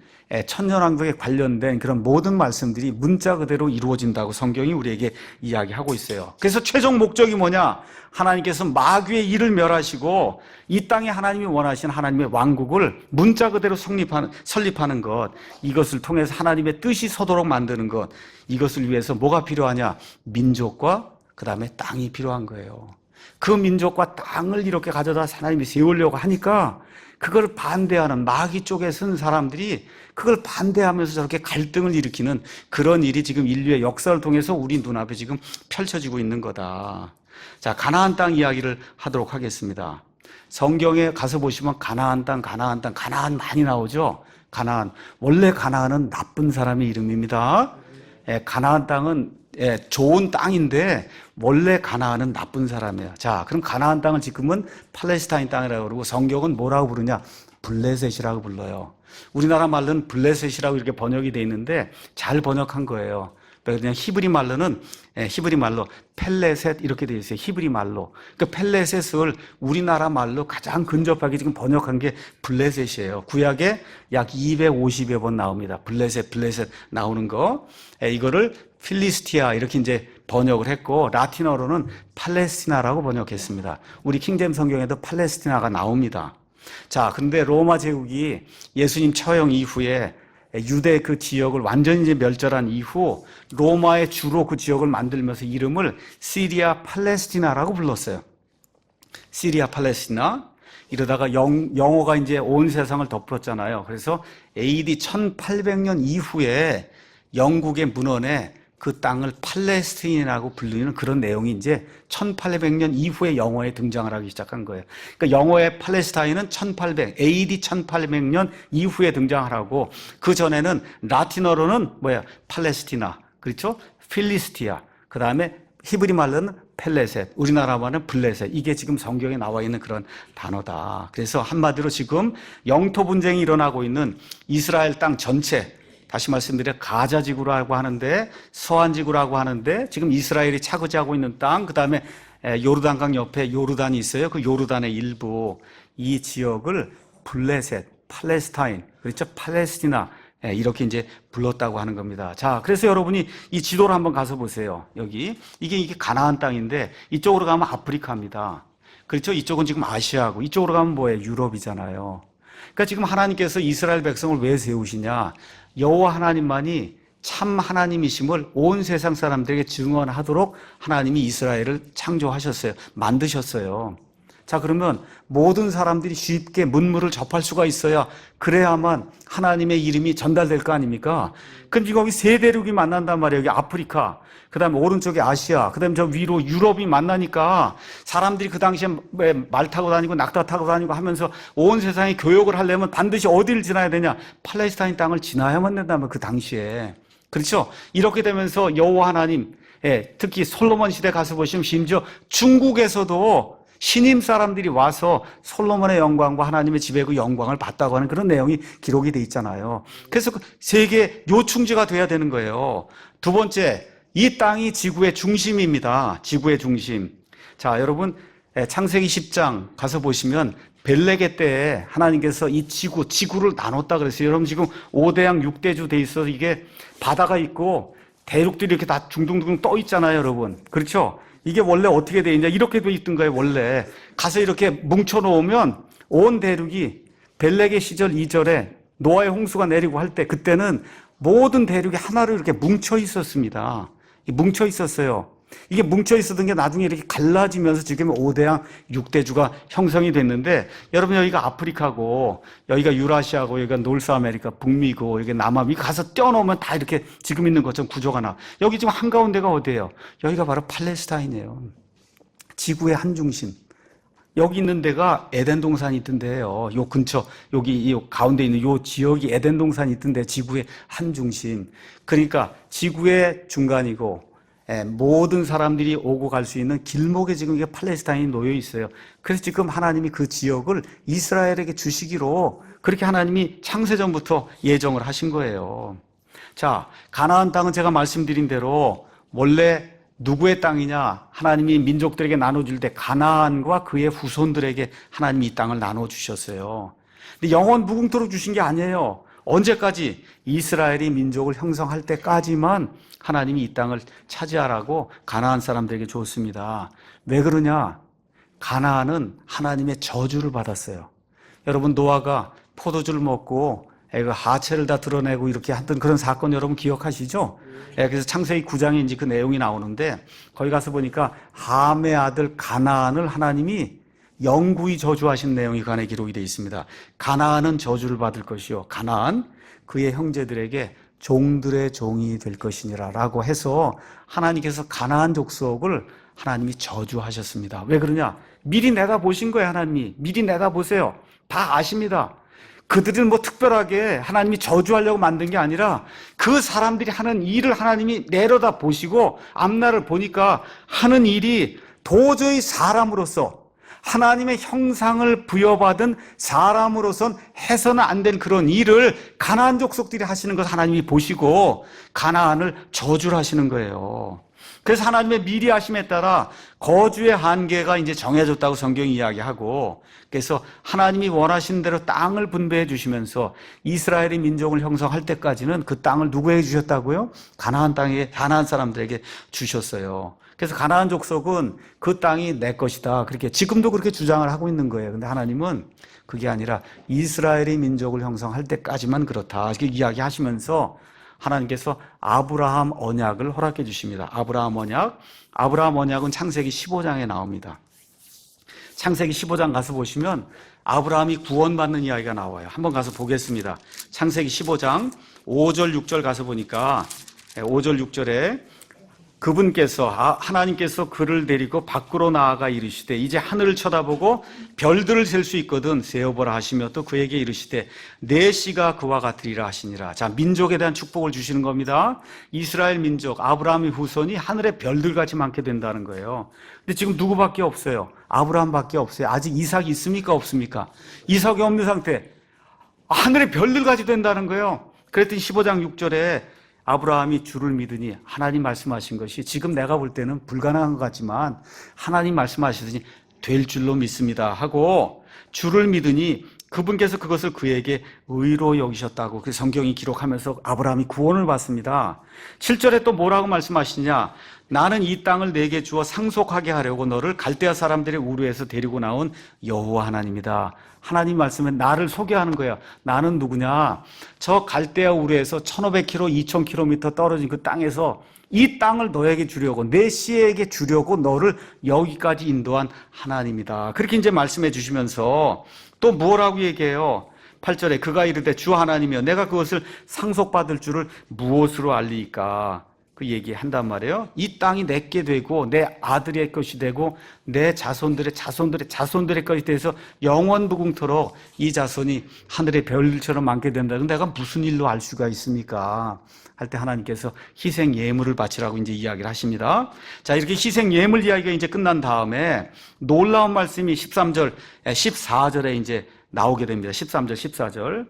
Speaker 1: 천년왕국에 관련된 그런 모든 말씀들이 문자 그대로 이루어진다고 성경이 우리에게 이야기하고 있어요. 그래서 최종 목적이 뭐냐? 하나님께서 마귀의 일을 멸하시고 이 땅에 하나님이 원하시는 하나님의 왕국을 문자 그대로 설립하는 것, 이것을 통해서 하나님의 뜻이 서도록 만드는 것, 이것을 위해서 뭐가 필요하냐? 민족과 그 다음에 땅이 필요한 거예요. 그 민족과 땅을 이렇게 가져다 하나님이 세우려고 하니까 그걸 반대하는 마귀 쪽에 쓴 사람들이 그걸 반대하면서 저렇게 갈등을 일으키는 그런 일이 지금 인류의 역사를 통해서 우리 눈앞에 지금 펼쳐지고 있는 거다. 자, 가나안 땅 이야기를 하도록 하겠습니다. 성경에 가서 보시면 가나안 땅, 가나안 많이 나오죠? 가나안. 원래 가나안은 나쁜 사람의 이름입니다. 가나안 땅은 좋은 땅인데 원래 가나안은 나쁜 사람이에요. 자, 그럼 가나안 땅을 지금은 팔레스타인 땅이라고 그러고 성경은 뭐라고 부르냐? 블레셋이라고 불러요. 우리나라 말로는 블레셋이라고 이렇게 번역이 돼 있는데 잘 번역한 거예요. 그냥 히브리 말로 펠레셋 이렇게 돼 있어요. 히브리 말로. 그 펠레셋을 우리나라 말로 가장 근접하게 지금 번역한 게 블레셋이에요. 구약에 약 250여 번 나옵니다. 블레셋 나오는 거. 이거를 필리스티아 이렇게 이제 번역을 했고, 라틴어로는 팔레스티나라고 번역했습니다. 우리 킹제임 성경에도 팔레스티나가 나옵니다. 자, 근데 로마 제국이 예수님 처형 이후에 유대 그 지역을 완전히 이제 멸절한 이후 로마의 주로 그 지역을 만들면서 이름을 시리아 팔레스티나라고 불렀어요. 시리아 팔레스티나. 이러다가 영어가 이제 온 세상을 덮었잖아요. 그래서 AD 1800년 이후에 영국의 문헌에 그 땅을 팔레스틴이라고 불리는 그런 내용이 이제 1800년 이후에 영어에 등장을 하기 시작한 거예요. 그러니까 영어의 팔레스타인은 AD 1800년 이후에 등장을 하고, 그 전에는 라틴어로는 팔레스티나, 그렇죠? 필리스티아, 그 다음에 히브리 말로는 펠레셋, 우리나라 말은 블레셋, 이게 지금 성경에 나와 있는 그런 단어다. 그래서 한마디로 지금 영토 분쟁이 일어나고 있는 이스라엘 땅 전체, 다시 말씀드려 가자지구라고 하는데, 서안지구라고 하는데, 지금 이스라엘이 차지하고 있는 땅, 그 다음에 요르단강 옆에 요르단이 있어요. 그 요르단의 일부, 이 지역을 블레셋, 팔레스타인, 그렇죠? 팔레스티나, 이렇게 이제 불렀다고 하는 겁니다. 자, 그래서 여러분이 이 지도를 한번 가서 보세요. 이게 가나안 땅인데, 이쪽으로 가면 아프리카입니다. 그렇죠? 이쪽은 지금 아시아고, 이쪽으로 가면 뭐예요? 유럽이잖아요. 그러니까 지금 하나님께서 이스라엘 백성을 왜 세우시냐? 여호와 하나님만이 참 하나님이심을 온 세상 사람들에게 증언하도록 하나님이 이스라엘을 창조하셨어요. 만드셨어요. 자, 그러면 모든 사람들이 쉽게 문물을 접할 수가 있어야, 그래야만 하나님의 이름이 전달될 거 아닙니까? 그럼 지금 거기 세 대륙이 만난단 말이에요. 여기 아프리카, 그 다음에 오른쪽에 아시아, 그 다음에 저 위로 유럽이 만나니까 사람들이 그 당시에 말 타고 다니고 낙타 타고 다니고 하면서 온 세상에 교역을 하려면 반드시 어디를 지나야 되냐? 팔레스타인 땅을 지나야만 된다면, 그 당시에. 그렇죠? 이렇게 되면서 여호와 하나님, 특히 솔로몬 시대 가서 보시면 심지어 중국에서도 신임 사람들이 와서 솔로몬의 영광과 하나님의 지배 그 영광을 봤다고 하는 그런 내용이 기록이 돼 있잖아요. 그래서 그 세계 요충지가 돼야 되는 거예요. 두 번째, 이 땅이 지구의 중심입니다. 지구의 중심. 자, 여러분 창세기 10장 가서 보시면 벨레게 때에 하나님께서 이 지구를 나눴다 그랬어요. 여러분 지금 5대양 6대주 돼 있어서 이게 바다가 있고 대륙들이 이렇게 다 둥둥둥 떠 있잖아요, 여러분. 그렇죠? 이게 원래 어떻게 돼 있냐? 이렇게 돼 있던 거예요, 원래. 가서 이렇게 뭉쳐 놓으면 온 대륙이 벨레게 시절 이절에 노아의 홍수가 내리고 할 때 그때는 모든 대륙이 하나로 이렇게 뭉쳐 있었습니다. 뭉쳐 있었어요. 이게 뭉쳐 있었던 게 나중에 이렇게 갈라지면서 지금 5대양 6대주가 형성이 됐는데, 여러분 여기가 아프리카고 여기가 유라시아고 여기가 노스 아메리카 북미고 여기 남아미 가서 떼어놓으면 다 이렇게 지금 있는 것처럼 구조가 나. 여기 지금 한가운데가 어디예요? 여기가 바로 팔레스타인이에요. 지구의 한 중심. 여기 있는 데가 에덴 동산이 있던 데예요. 요 근처, 여기 이 가운데 있는 요 지역이 에덴 동산이 있던 데, 지구의 한 중심. 그러니까 지구의 중간이고 모든 사람들이 오고 갈 수 있는 길목에 지금 이게 팔레스타인이 놓여 있어요. 그래서 지금 하나님이 그 지역을 이스라엘에게 주시기로 그렇게 하나님이 창세전부터 예정을 하신 거예요. 자, 가나안 땅은 제가 말씀드린 대로 원래 누구의 땅이냐? 하나님이 민족들에게 나눠줄 때 가나안과 그의 후손들에게 하나님이 이 땅을 나눠주셨어요. 근데 영원 무궁토록 주신 게 아니에요. 언제까지? 이스라엘이 민족을 형성할 때까지만 하나님이 이 땅을 차지하라고 가나안 사람들에게 줬습니다. 왜 그러냐? 가나안은 하나님의 저주를 받았어요. 여러분 노아가 포도주를 먹고 그 하체를 다 드러내고 이렇게 했던 그런 사건 여러분 기억하시죠? 그래서 창세기 9장에 이제 그 내용이 나오는데, 거기 가서 보니까 함의 아들 가나안을 하나님이 영구히 저주하신 내용이 그 안에 기록이 되어 있습니다. 가나안은 저주를 받을 것이요 가나안 그의 형제들에게 종들의 종이 될 것이니라 라고 해서 하나님께서 가나안 족속을 하나님이 저주하셨습니다. 왜 그러냐? 미리 내가 보신 거예요. 하나님이 미리 내가 보세요. 다 아십니다. 그들은 뭐 특별하게 하나님이 저주하려고 만든 게 아니라 그 사람들이 하는 일을 하나님이 내려다 보시고 앞날을 보니까 하는 일이 도저히 사람으로서 하나님의 형상을 부여받은 사람으로선 해서는 안 된 그런 일을 가나안 족속들이 하시는 것을 하나님이 보시고 가나안을 저주를 하시는 거예요. 그래서 하나님의 미리 하심에 따라 거주의 한계가 이제 정해졌다고 성경이 이야기하고, 그래서 하나님이 원하신 대로 땅을 분배해 주시면서 이스라엘의 민족을 형성할 때까지는 그 땅을 누구에게 주셨다고요? 가나안 땅에, 가나안 사람들에게 주셨어요. 그래서 가나안 족속은 그 땅이 내 것이다, 그렇게 지금도 그렇게 주장을 하고 있는 거예요. 근데 하나님은 그게 아니라 이스라엘의 민족을 형성할 때까지만 그렇다 이렇게 이야기하시면서 하나님께서 아브라함 언약을 허락해 주십니다. 아브라함 언약은 창세기 15장에 나옵니다. 창세기 15장 가서 보시면 아브라함이 구원받는 이야기가 나와요. 한번 가서 보겠습니다. 창세기 15장 5절 6절 가서 보니까 5절 6절에 그분께서 하나님께서 그를 데리고 밖으로 나아가 이르시되 이제 하늘을 쳐다보고 별들을 셀 수 있거든 세어보라 하시며 또 그에게 이르시되 내 씨가 그와 같으리라 하시니라. 자, 민족에 대한 축복을 주시는 겁니다. 이스라엘 민족 아브라함의 후손이 하늘의 별들같이 많게 된다는 거예요. 근데 지금 누구밖에 없어요? 아브라함밖에 없어요. 아직 이삭이 있습니까? 없습니까? 이삭이 없는 상태. 하늘의 별들같이 된다는 거예요. 그랬더니 15장 6절에 아브라함이 주를 믿으니 하나님 말씀하신 것이 지금 내가 볼 때는 불가능한 것 같지만 하나님 말씀하시더니 될 줄로 믿습니다 하고 주를 믿으니 그분께서 그것을 그에게 의로 여기셨다고 그 성경이 기록하면서 아브라함이 구원을 받습니다. 7절에 또 뭐라고 말씀하시냐? 나는 이 땅을 내게 주어 상속하게 하려고 너를 갈대아 사람들의 우르에서 데리고 나온 여호와 하나님이다. 하나님 말씀에 나를 소개하는 거야. 나는 누구냐? 저 갈대아 우르에서 1500km, 2000km 떨어진 그 땅에서 이 땅을 너에게 주려고, 내 씨에게 주려고 너를 여기까지 인도한 하나님이다. 그렇게 이제 말씀해 주시면서 또 뭐라고 얘기해요? 8절에 그가 이르되 주 하나님이여 내가 그것을 상속받을 줄을 무엇으로 알리이까? 그 얘기한단 말이에요. 이 땅이 내게 되고 내 아들의 것이 되고 내 자손들의 자손들의 자손들의 것이 돼서 영원무궁토록 이 자손이 하늘의 별처럼 많게 된다는 내가 무슨 일로 알 수가 있습니까? 할 때 하나님께서 희생 예물을 바치라고 이제 이야기를 하십니다. 자, 이렇게 희생 예물 이야기가 이제 끝난 다음에 놀라운 말씀이 13절, 14절에 이제 나오게 됩니다. 13절, 14절.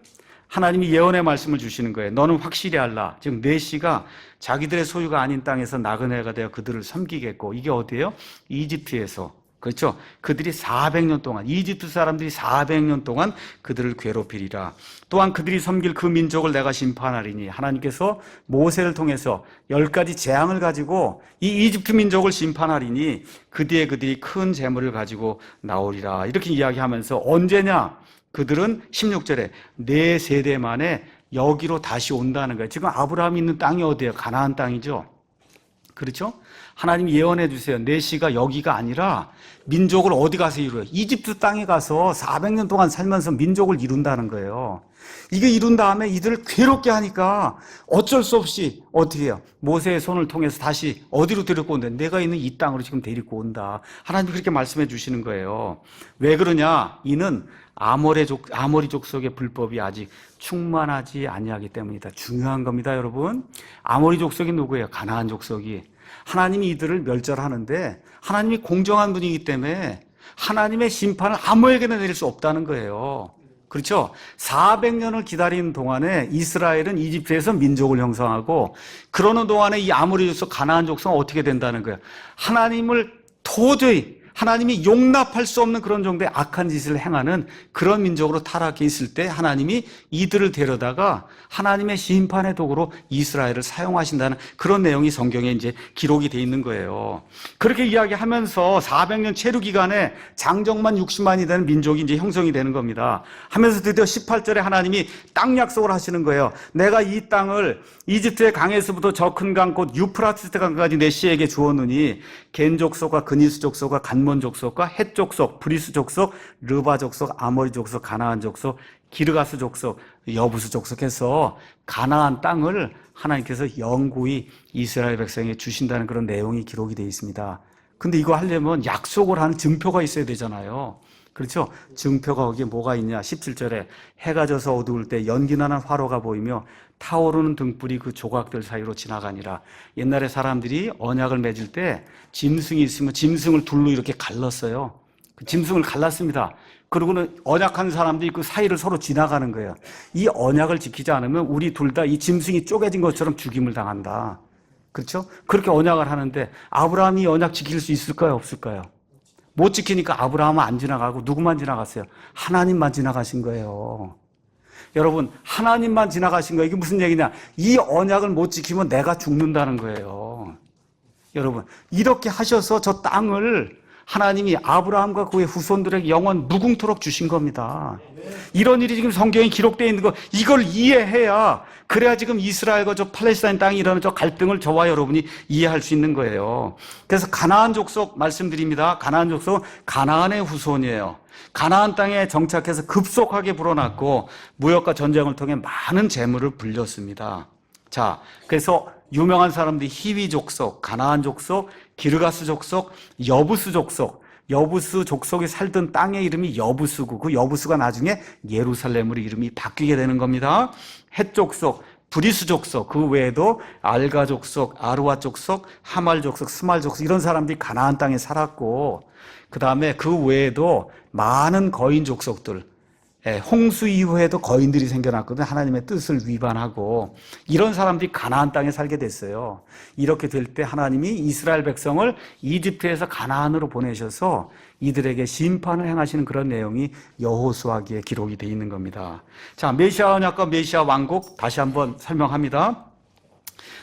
Speaker 1: 하나님이 예언의 말씀을 주시는 거예요. 너는 확실히 알라. 지금 내시가 자기들의 소유가 아닌 땅에서 나그네가 되어 그들을 섬기겠고, 이게 어디예요? 이집트에서. 그렇죠? 그들이 400년 동안, 이집트 사람들이 400년 동안 그들을 괴롭히리라. 또한 그들이 섬길 그 민족을 내가 심판하리니, 하나님께서 모세를 통해서 10가지 재앙을 가지고 이 이집트 민족을 심판하리니 그 뒤에 그들이 큰 재물을 가지고 나오리라. 이렇게 이야기하면서 언제냐? 그들은 16절에 네 세대 만에 여기로 다시 온다는 거예요. 지금 아브라함이 있는 땅이 어디예요? 가나안 땅이죠. 그렇죠? 하나님이 예언해 주세요. 내시가 여기가 아니라 민족을 어디 가서 이루어요? 이집트 땅에 가서 400년 동안 살면서 민족을 이룬다는 거예요. 이거 이룬 다음에 이들을 괴롭게 하니까 어쩔 수 없이 어떻게 해요? 모세의 손을 통해서 다시 어디로 데리고 온다? 내가 있는 이 땅으로 지금 데리고 온다. 하나님이 그렇게 말씀해 주시는 거예요. 왜 그러냐? 이는 아모리 족속의 불법이 아직 충만하지 아니하기 때문이다. 중요한 겁니다, 여러분. 아모리 족속이 누구예요? 가나안 족속이. 하나님이 이들을 멸절하는데 하나님이 공정한 분이기 때문에 하나님의 심판을 아무에게나 내릴 수 없다는 거예요. 그렇죠? 400년을 기다리는 동안에 이스라엘은 이집트에서 민족을 형성하고, 그러는 동안에 이 아모리 족속, 가나안 족속은 어떻게 된다는 거예요? 하나님을 도저히 하나님이 용납할 수 없는 그런 정도의 악한 짓을 행하는 그런 민족으로 타락해 있을 때 하나님이 이들을 데려다가 하나님의 심판의 도구로 이스라엘을 사용하신다는 그런 내용이 성경에 이제 기록이 돼 있는 거예요. 그렇게 이야기하면서 400년 체류 기간에 장정만 60만이 되는 민족이 이제 형성이 되는 겁니다. 하면서 드디어 18절에 하나님이 땅 약속을 하시는 거예요. 내가 이 땅을 이집트의 강에서부터 저 큰 강 곧 유프라티스 강까지 내 씨에게 주었느니 겐 족속과 그니스 족속과 간몬 족속과 헷 족속, 브리스 족속, 르바 족속, 아모리 족속, 가나안 족속, 기르가스 족속, 여부스 족속해서 가나안 땅을 하나님께서 영구히 이스라엘 백성에게 주신다는 그런 내용이 기록이 되어 있습니다. 근데 이거 하려면 약속을 하는 증표가 있어야 되잖아요. 그렇죠? 증표가 거기에 뭐가 있냐? 17절에 해가 져서 어두울 때 연기나는 화로가 보이며 타오르는 등불이 그 조각들 사이로 지나가니라. 옛날에 사람들이 언약을 맺을 때 짐승이 있으면 짐승을 둘로 이렇게 갈랐어요. 그 짐승을 갈랐습니다. 그러고는 언약한 사람들이 그 사이를 서로 지나가는 거예요. 이 언약을 지키지 않으면 우리 둘 다 이 짐승이 쪼개진 것처럼 죽임을 당한다. 그렇죠? 그렇게 언약을 하는데 아브라함이 언약 지킬 수 있을까요? 없을까요? 못 지키니까 아브라함은 안 지나가고 누구만 지나갔어요? 하나님만 지나가신 거예요. 여러분, 하나님만 지나가신 거예요. 이게 무슨 얘기냐? 이 언약을 못 지키면 내가 죽는다는 거예요. 여러분, 이렇게 하셔서 저 땅을 하나님이 아브라함과 그의 후손들에게 영원 무궁토록 주신 겁니다. 이런 일이 지금 성경에 기록되어 있는 거, 이걸 이해해야, 그래야 지금 이스라엘과 저 팔레스타인 땅이 일어나는 저 갈등을 저와 여러분이 이해할 수 있는 거예요. 그래서 가나안 족속 말씀드립니다. 가나안 족속, 가나안의 후손이에요. 가나안 땅에 정착해서 급속하게 불어났고 무역과 전쟁을 통해 많은 재물을 불렸습니다. 자, 그래서 유명한 사람들이 히위 족속, 가나안 족속, 기르가스 족속, 여부스 족속, 여부스 족속이 살던 땅의 이름이 여부스고 그 여부스가 나중에 예루살렘으로 이름이 바뀌게 되는 겁니다. 헷 족속, 브리스 족속, 그 외에도 알가 족속, 아르와 족속, 하말 족속, 스말 족속 이런 사람들이 가나안 땅에 살았고, 그 다음에 그 외에도 많은 거인 족속들, 홍수 이후에도 거인들이 생겨났거든요. 하나님의 뜻을 위반하고 이런 사람들이 가나안 땅에 살게 됐어요. 이렇게 될 때 하나님이 이스라엘 백성을 이집트에서 가나안으로 보내셔서 이들에게 심판을 행하시는 그런 내용이 여호수아기에 기록이 되어 있는 겁니다. 자, 메시아 언약과 메시아 왕국 다시 한번 설명합니다.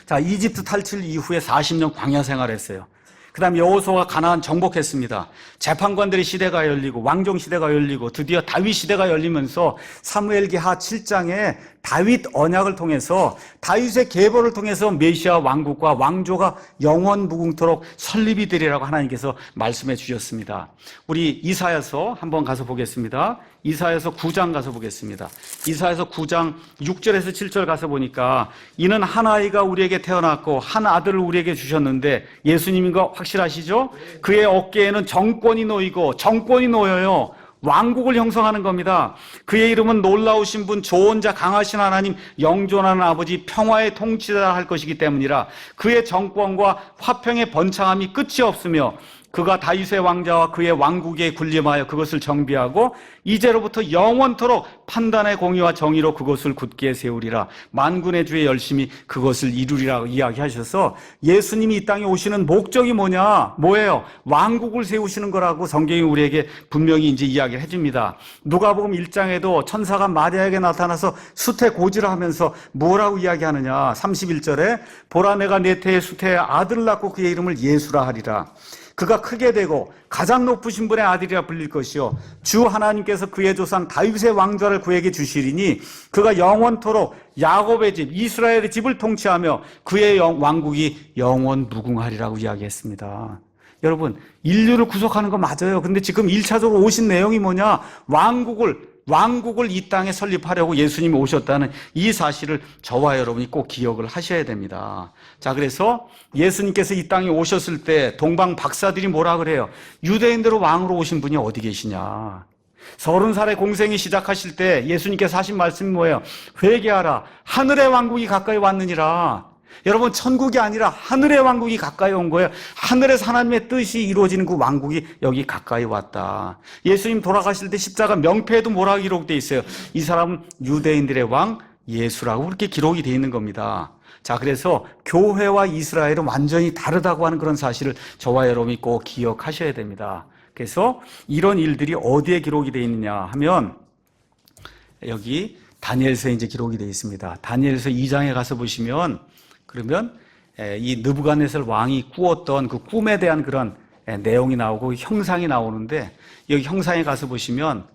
Speaker 1: 자, 이집트 탈출 이후에 40년 광야 생활했어요. 그 다음 여호수아가 가나안 정복했습니다. 재판관들의 시대가 열리고 왕정 시대가 열리고 드디어 다윗 시대가 열리면서 사무엘기하 7장에 다윗 언약을 통해서 다윗의 계보를 통해서 메시아 왕국과 왕조가 영원 무궁토록 설립이 되리라고 하나님께서 말씀해 주셨습니다. 우리 이사야서 한번 가서 보겠습니다. 이사야서 9장 가서 보겠습니다. 이사야서 9장 6절에서 7절 가서 보니까 이는 한 아이가 우리에게 태어났고 한 아들을 우리에게 주셨는데 예수님인 거 확실하시죠? 그의 어깨에는 정권이 놓이고 정권이 놓여요. 왕국을 형성하는 겁니다. 그의 이름은 놀라우신 분, 좋은 자, 강하신 하나님, 영존하는 아버지, 평화의 통치자 할 것이기 때문이라. 그의 정권과 화평의 번창함이 끝이 없으며 그가 다윗의 왕자와 그의 왕국에 군림하여 그것을 정비하고 이제로부터 영원토록 판단의 공의와 정의로 그것을 굳게 세우리라. 만군의 주의 열심히 그것을 이루리라고 이야기하셔서 예수님이 이 땅에 오시는 목적이 뭐예요? 왕국을 세우시는 거라고 성경이 우리에게 분명히 이제 이야기를 해줍니다. 누가복음 1장에도 천사가 마리아에게 나타나서 수태고지를 하면서 뭐라고 이야기하느냐? 31절에 보라 내가 내 태에 수태에 아들을 낳고 그의 이름을 예수라 하리라. 그가 크게 되고 가장 높으신 분의 아들이라 불릴 것이요 주 하나님께서 그의 조상 다윗의 왕좌를 그에게 주시리니 그가 영원토록 야곱의 집 이스라엘의 집을 통치하며 그의 왕국이 영원 무궁하리라고 이야기했습니다. 여러분, 인류를 구속하는 거 맞아요. 근데 지금 1차적으로 오신 내용이 뭐냐? 왕국을 이 땅에 설립하려고 예수님이 오셨다는 이 사실을 저와 여러분이 꼭 기억을 하셔야 됩니다. 자, 그래서 예수님께서 이 땅에 오셨을 때 동방 박사들이 뭐라 그래요? 유대인대로 왕으로 오신 분이 어디 계시냐? 30살의 공생이 시작하실 때 예수님께서 하신 말씀이 뭐예요? 회개하라. 하늘의 왕국이 가까이 왔느니라. 여러분, 천국이 아니라 하늘의 왕국이 가까이 온 거예요. 하늘에서 하나님의 뜻이 이루어지는 그 왕국이 여기 가까이 왔다. 예수님 돌아가실 때 십자가 명패에도 뭐라고 기록되어 있어요? 이 사람은 유대인들의 왕 예수라고 그렇게 기록이 되어 있는 겁니다. 자, 그래서 교회와 이스라엘은 완전히 다르다고 하는 그런 사실을 저와 여러분이 꼭 기억하셔야 됩니다. 그래서 이런 일들이 어디에 기록이 되어 있느냐 하면 여기 다니엘서에 이제 기록이 되어 있습니다. 다니엘서 2장에 가서 보시면 그러면 이 느부갓네살 왕이 꾸었던 그 꿈에 대한 그런 내용이 나오고 형상이 나오는데 여기 형상에 가서 보시면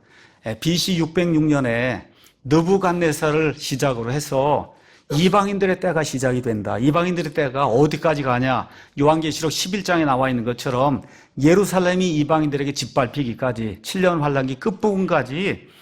Speaker 1: BC 606년에 느부갓네살을 시작으로 해서 이방인들의 때가 시작이 된다. 이방인들의 때가 어디까지 가냐? 요한계시록 11장에 나와 있는 것처럼 예루살렘이 이방인들에게 짓밟히기까지 7년 환란기 끝부분까지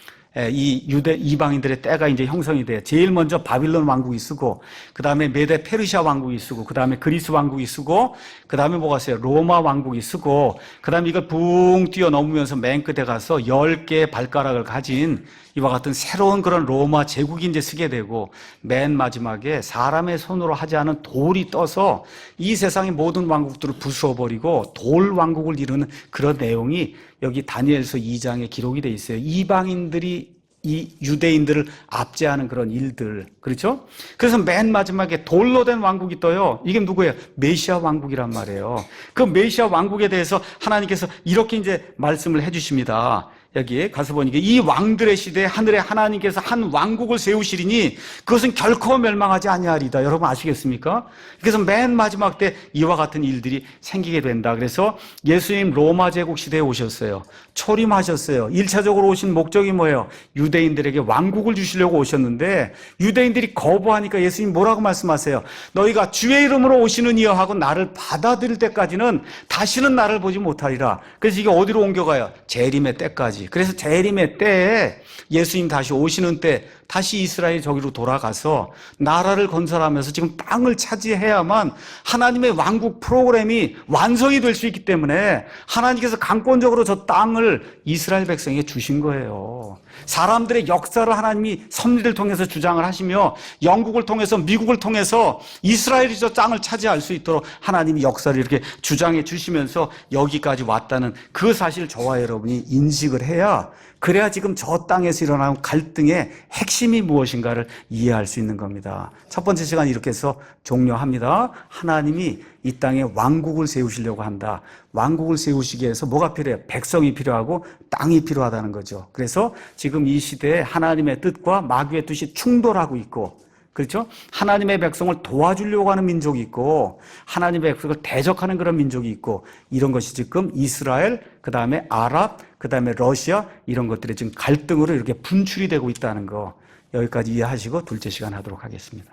Speaker 1: 이 이방인들의 때가 이제 형성이 돼요. 제일 먼저 바빌론 왕국이 쓰고, 그 다음에 메데 페르시아 왕국이 쓰고, 그 다음에 그리스 왕국이 쓰고, 그 다음에 뭐가 있어요? 로마 왕국이 쓰고, 그 다음에 이걸 붕 뛰어넘으면서 맨 끝에 가서 10개의 발가락을 가진 이와 같은 새로운 그런 로마 제국이 이제 쓰게 되고, 맨 마지막에 사람의 손으로 하지 않은 돌이 떠서 이 세상의 모든 왕국들을 부수어버리고 돌 왕국을 이루는 그런 내용이 여기 다니엘서 2장에 기록이 돼 있어요. 이방인들이 이 유대인들을 압제하는 그런 일들, 그렇죠? 그래서 맨 마지막에 돌로 된 왕국이 떠요. 이게 누구예요? 메시아 왕국이란 말이에요. 그 메시아 왕국에 대해서 하나님께서 이렇게 이제 말씀을 해주십니다. 여기 가서 보니까 이 왕들의 시대에 하늘에 하나님께서 한 왕국을 세우시리니 그것은 결코 멸망하지 아니하리다. 여러분 아시겠습니까? 그래서 맨 마지막 때 이와 같은 일들이 생기게 된다. 그래서 예수님 로마 제국 시대에 오셨어요. 초림하셨어요. 1차적으로 오신 목적이 뭐예요? 유대인들에게 왕국을 주시려고 오셨는데 유대인들이 거부하니까 예수님 뭐라고 말씀하세요? 너희가 주의 이름으로 오시는 이여 하고 나를 받아들일 때까지는 다시는 나를 보지 못하리라. 그래서 이게 어디로 옮겨가요? 재림의 때까지. 그래서 재림의 때에 예수님 다시 오시는 때 다시 이스라엘이 저기로 돌아가서 나라를 건설하면서 지금 땅을 차지해야만 하나님의 왕국 프로그램이 완성이 될 수 있기 때문에 하나님께서 강권적으로 저 땅을 이스라엘 백성에게 주신 거예요. 사람들의 역사를 하나님이 섭리를 통해서 주장을 하시며 영국을 통해서 미국을 통해서 이스라엘이 저 땅을 차지할 수 있도록 하나님이 역사를 이렇게 주장해 주시면서 여기까지 왔다는 그 사실을 저와 여러분이 인식을 해야 그래야 지금 저 땅에서 일어나는 갈등의 핵심이 무엇인가를 이해할 수 있는 겁니다. 첫 번째 시간 이렇게 해서 종료합니다. 하나님이 이 땅에 왕국을 세우시려고 한다. 왕국을 세우시기 위해서 뭐가 필요해요? 백성이 필요하고 땅이 필요하다는 거죠. 그래서 지금 이 시대에 하나님의 뜻과 마귀의 뜻이 충돌하고 있고, 그렇죠? 하나님의 백성을 도와주려고 하는 민족이 있고 하나님의 백성을 대적하는 그런 민족이 있고 이런 것이 지금 이스라엘, 그 다음에 아랍, 그 다음에 러시아 이런 것들이 지금 갈등으로 이렇게 분출이 되고 있다는 거 여기까지 이해하시고 둘째 시간 하도록 하겠습니다.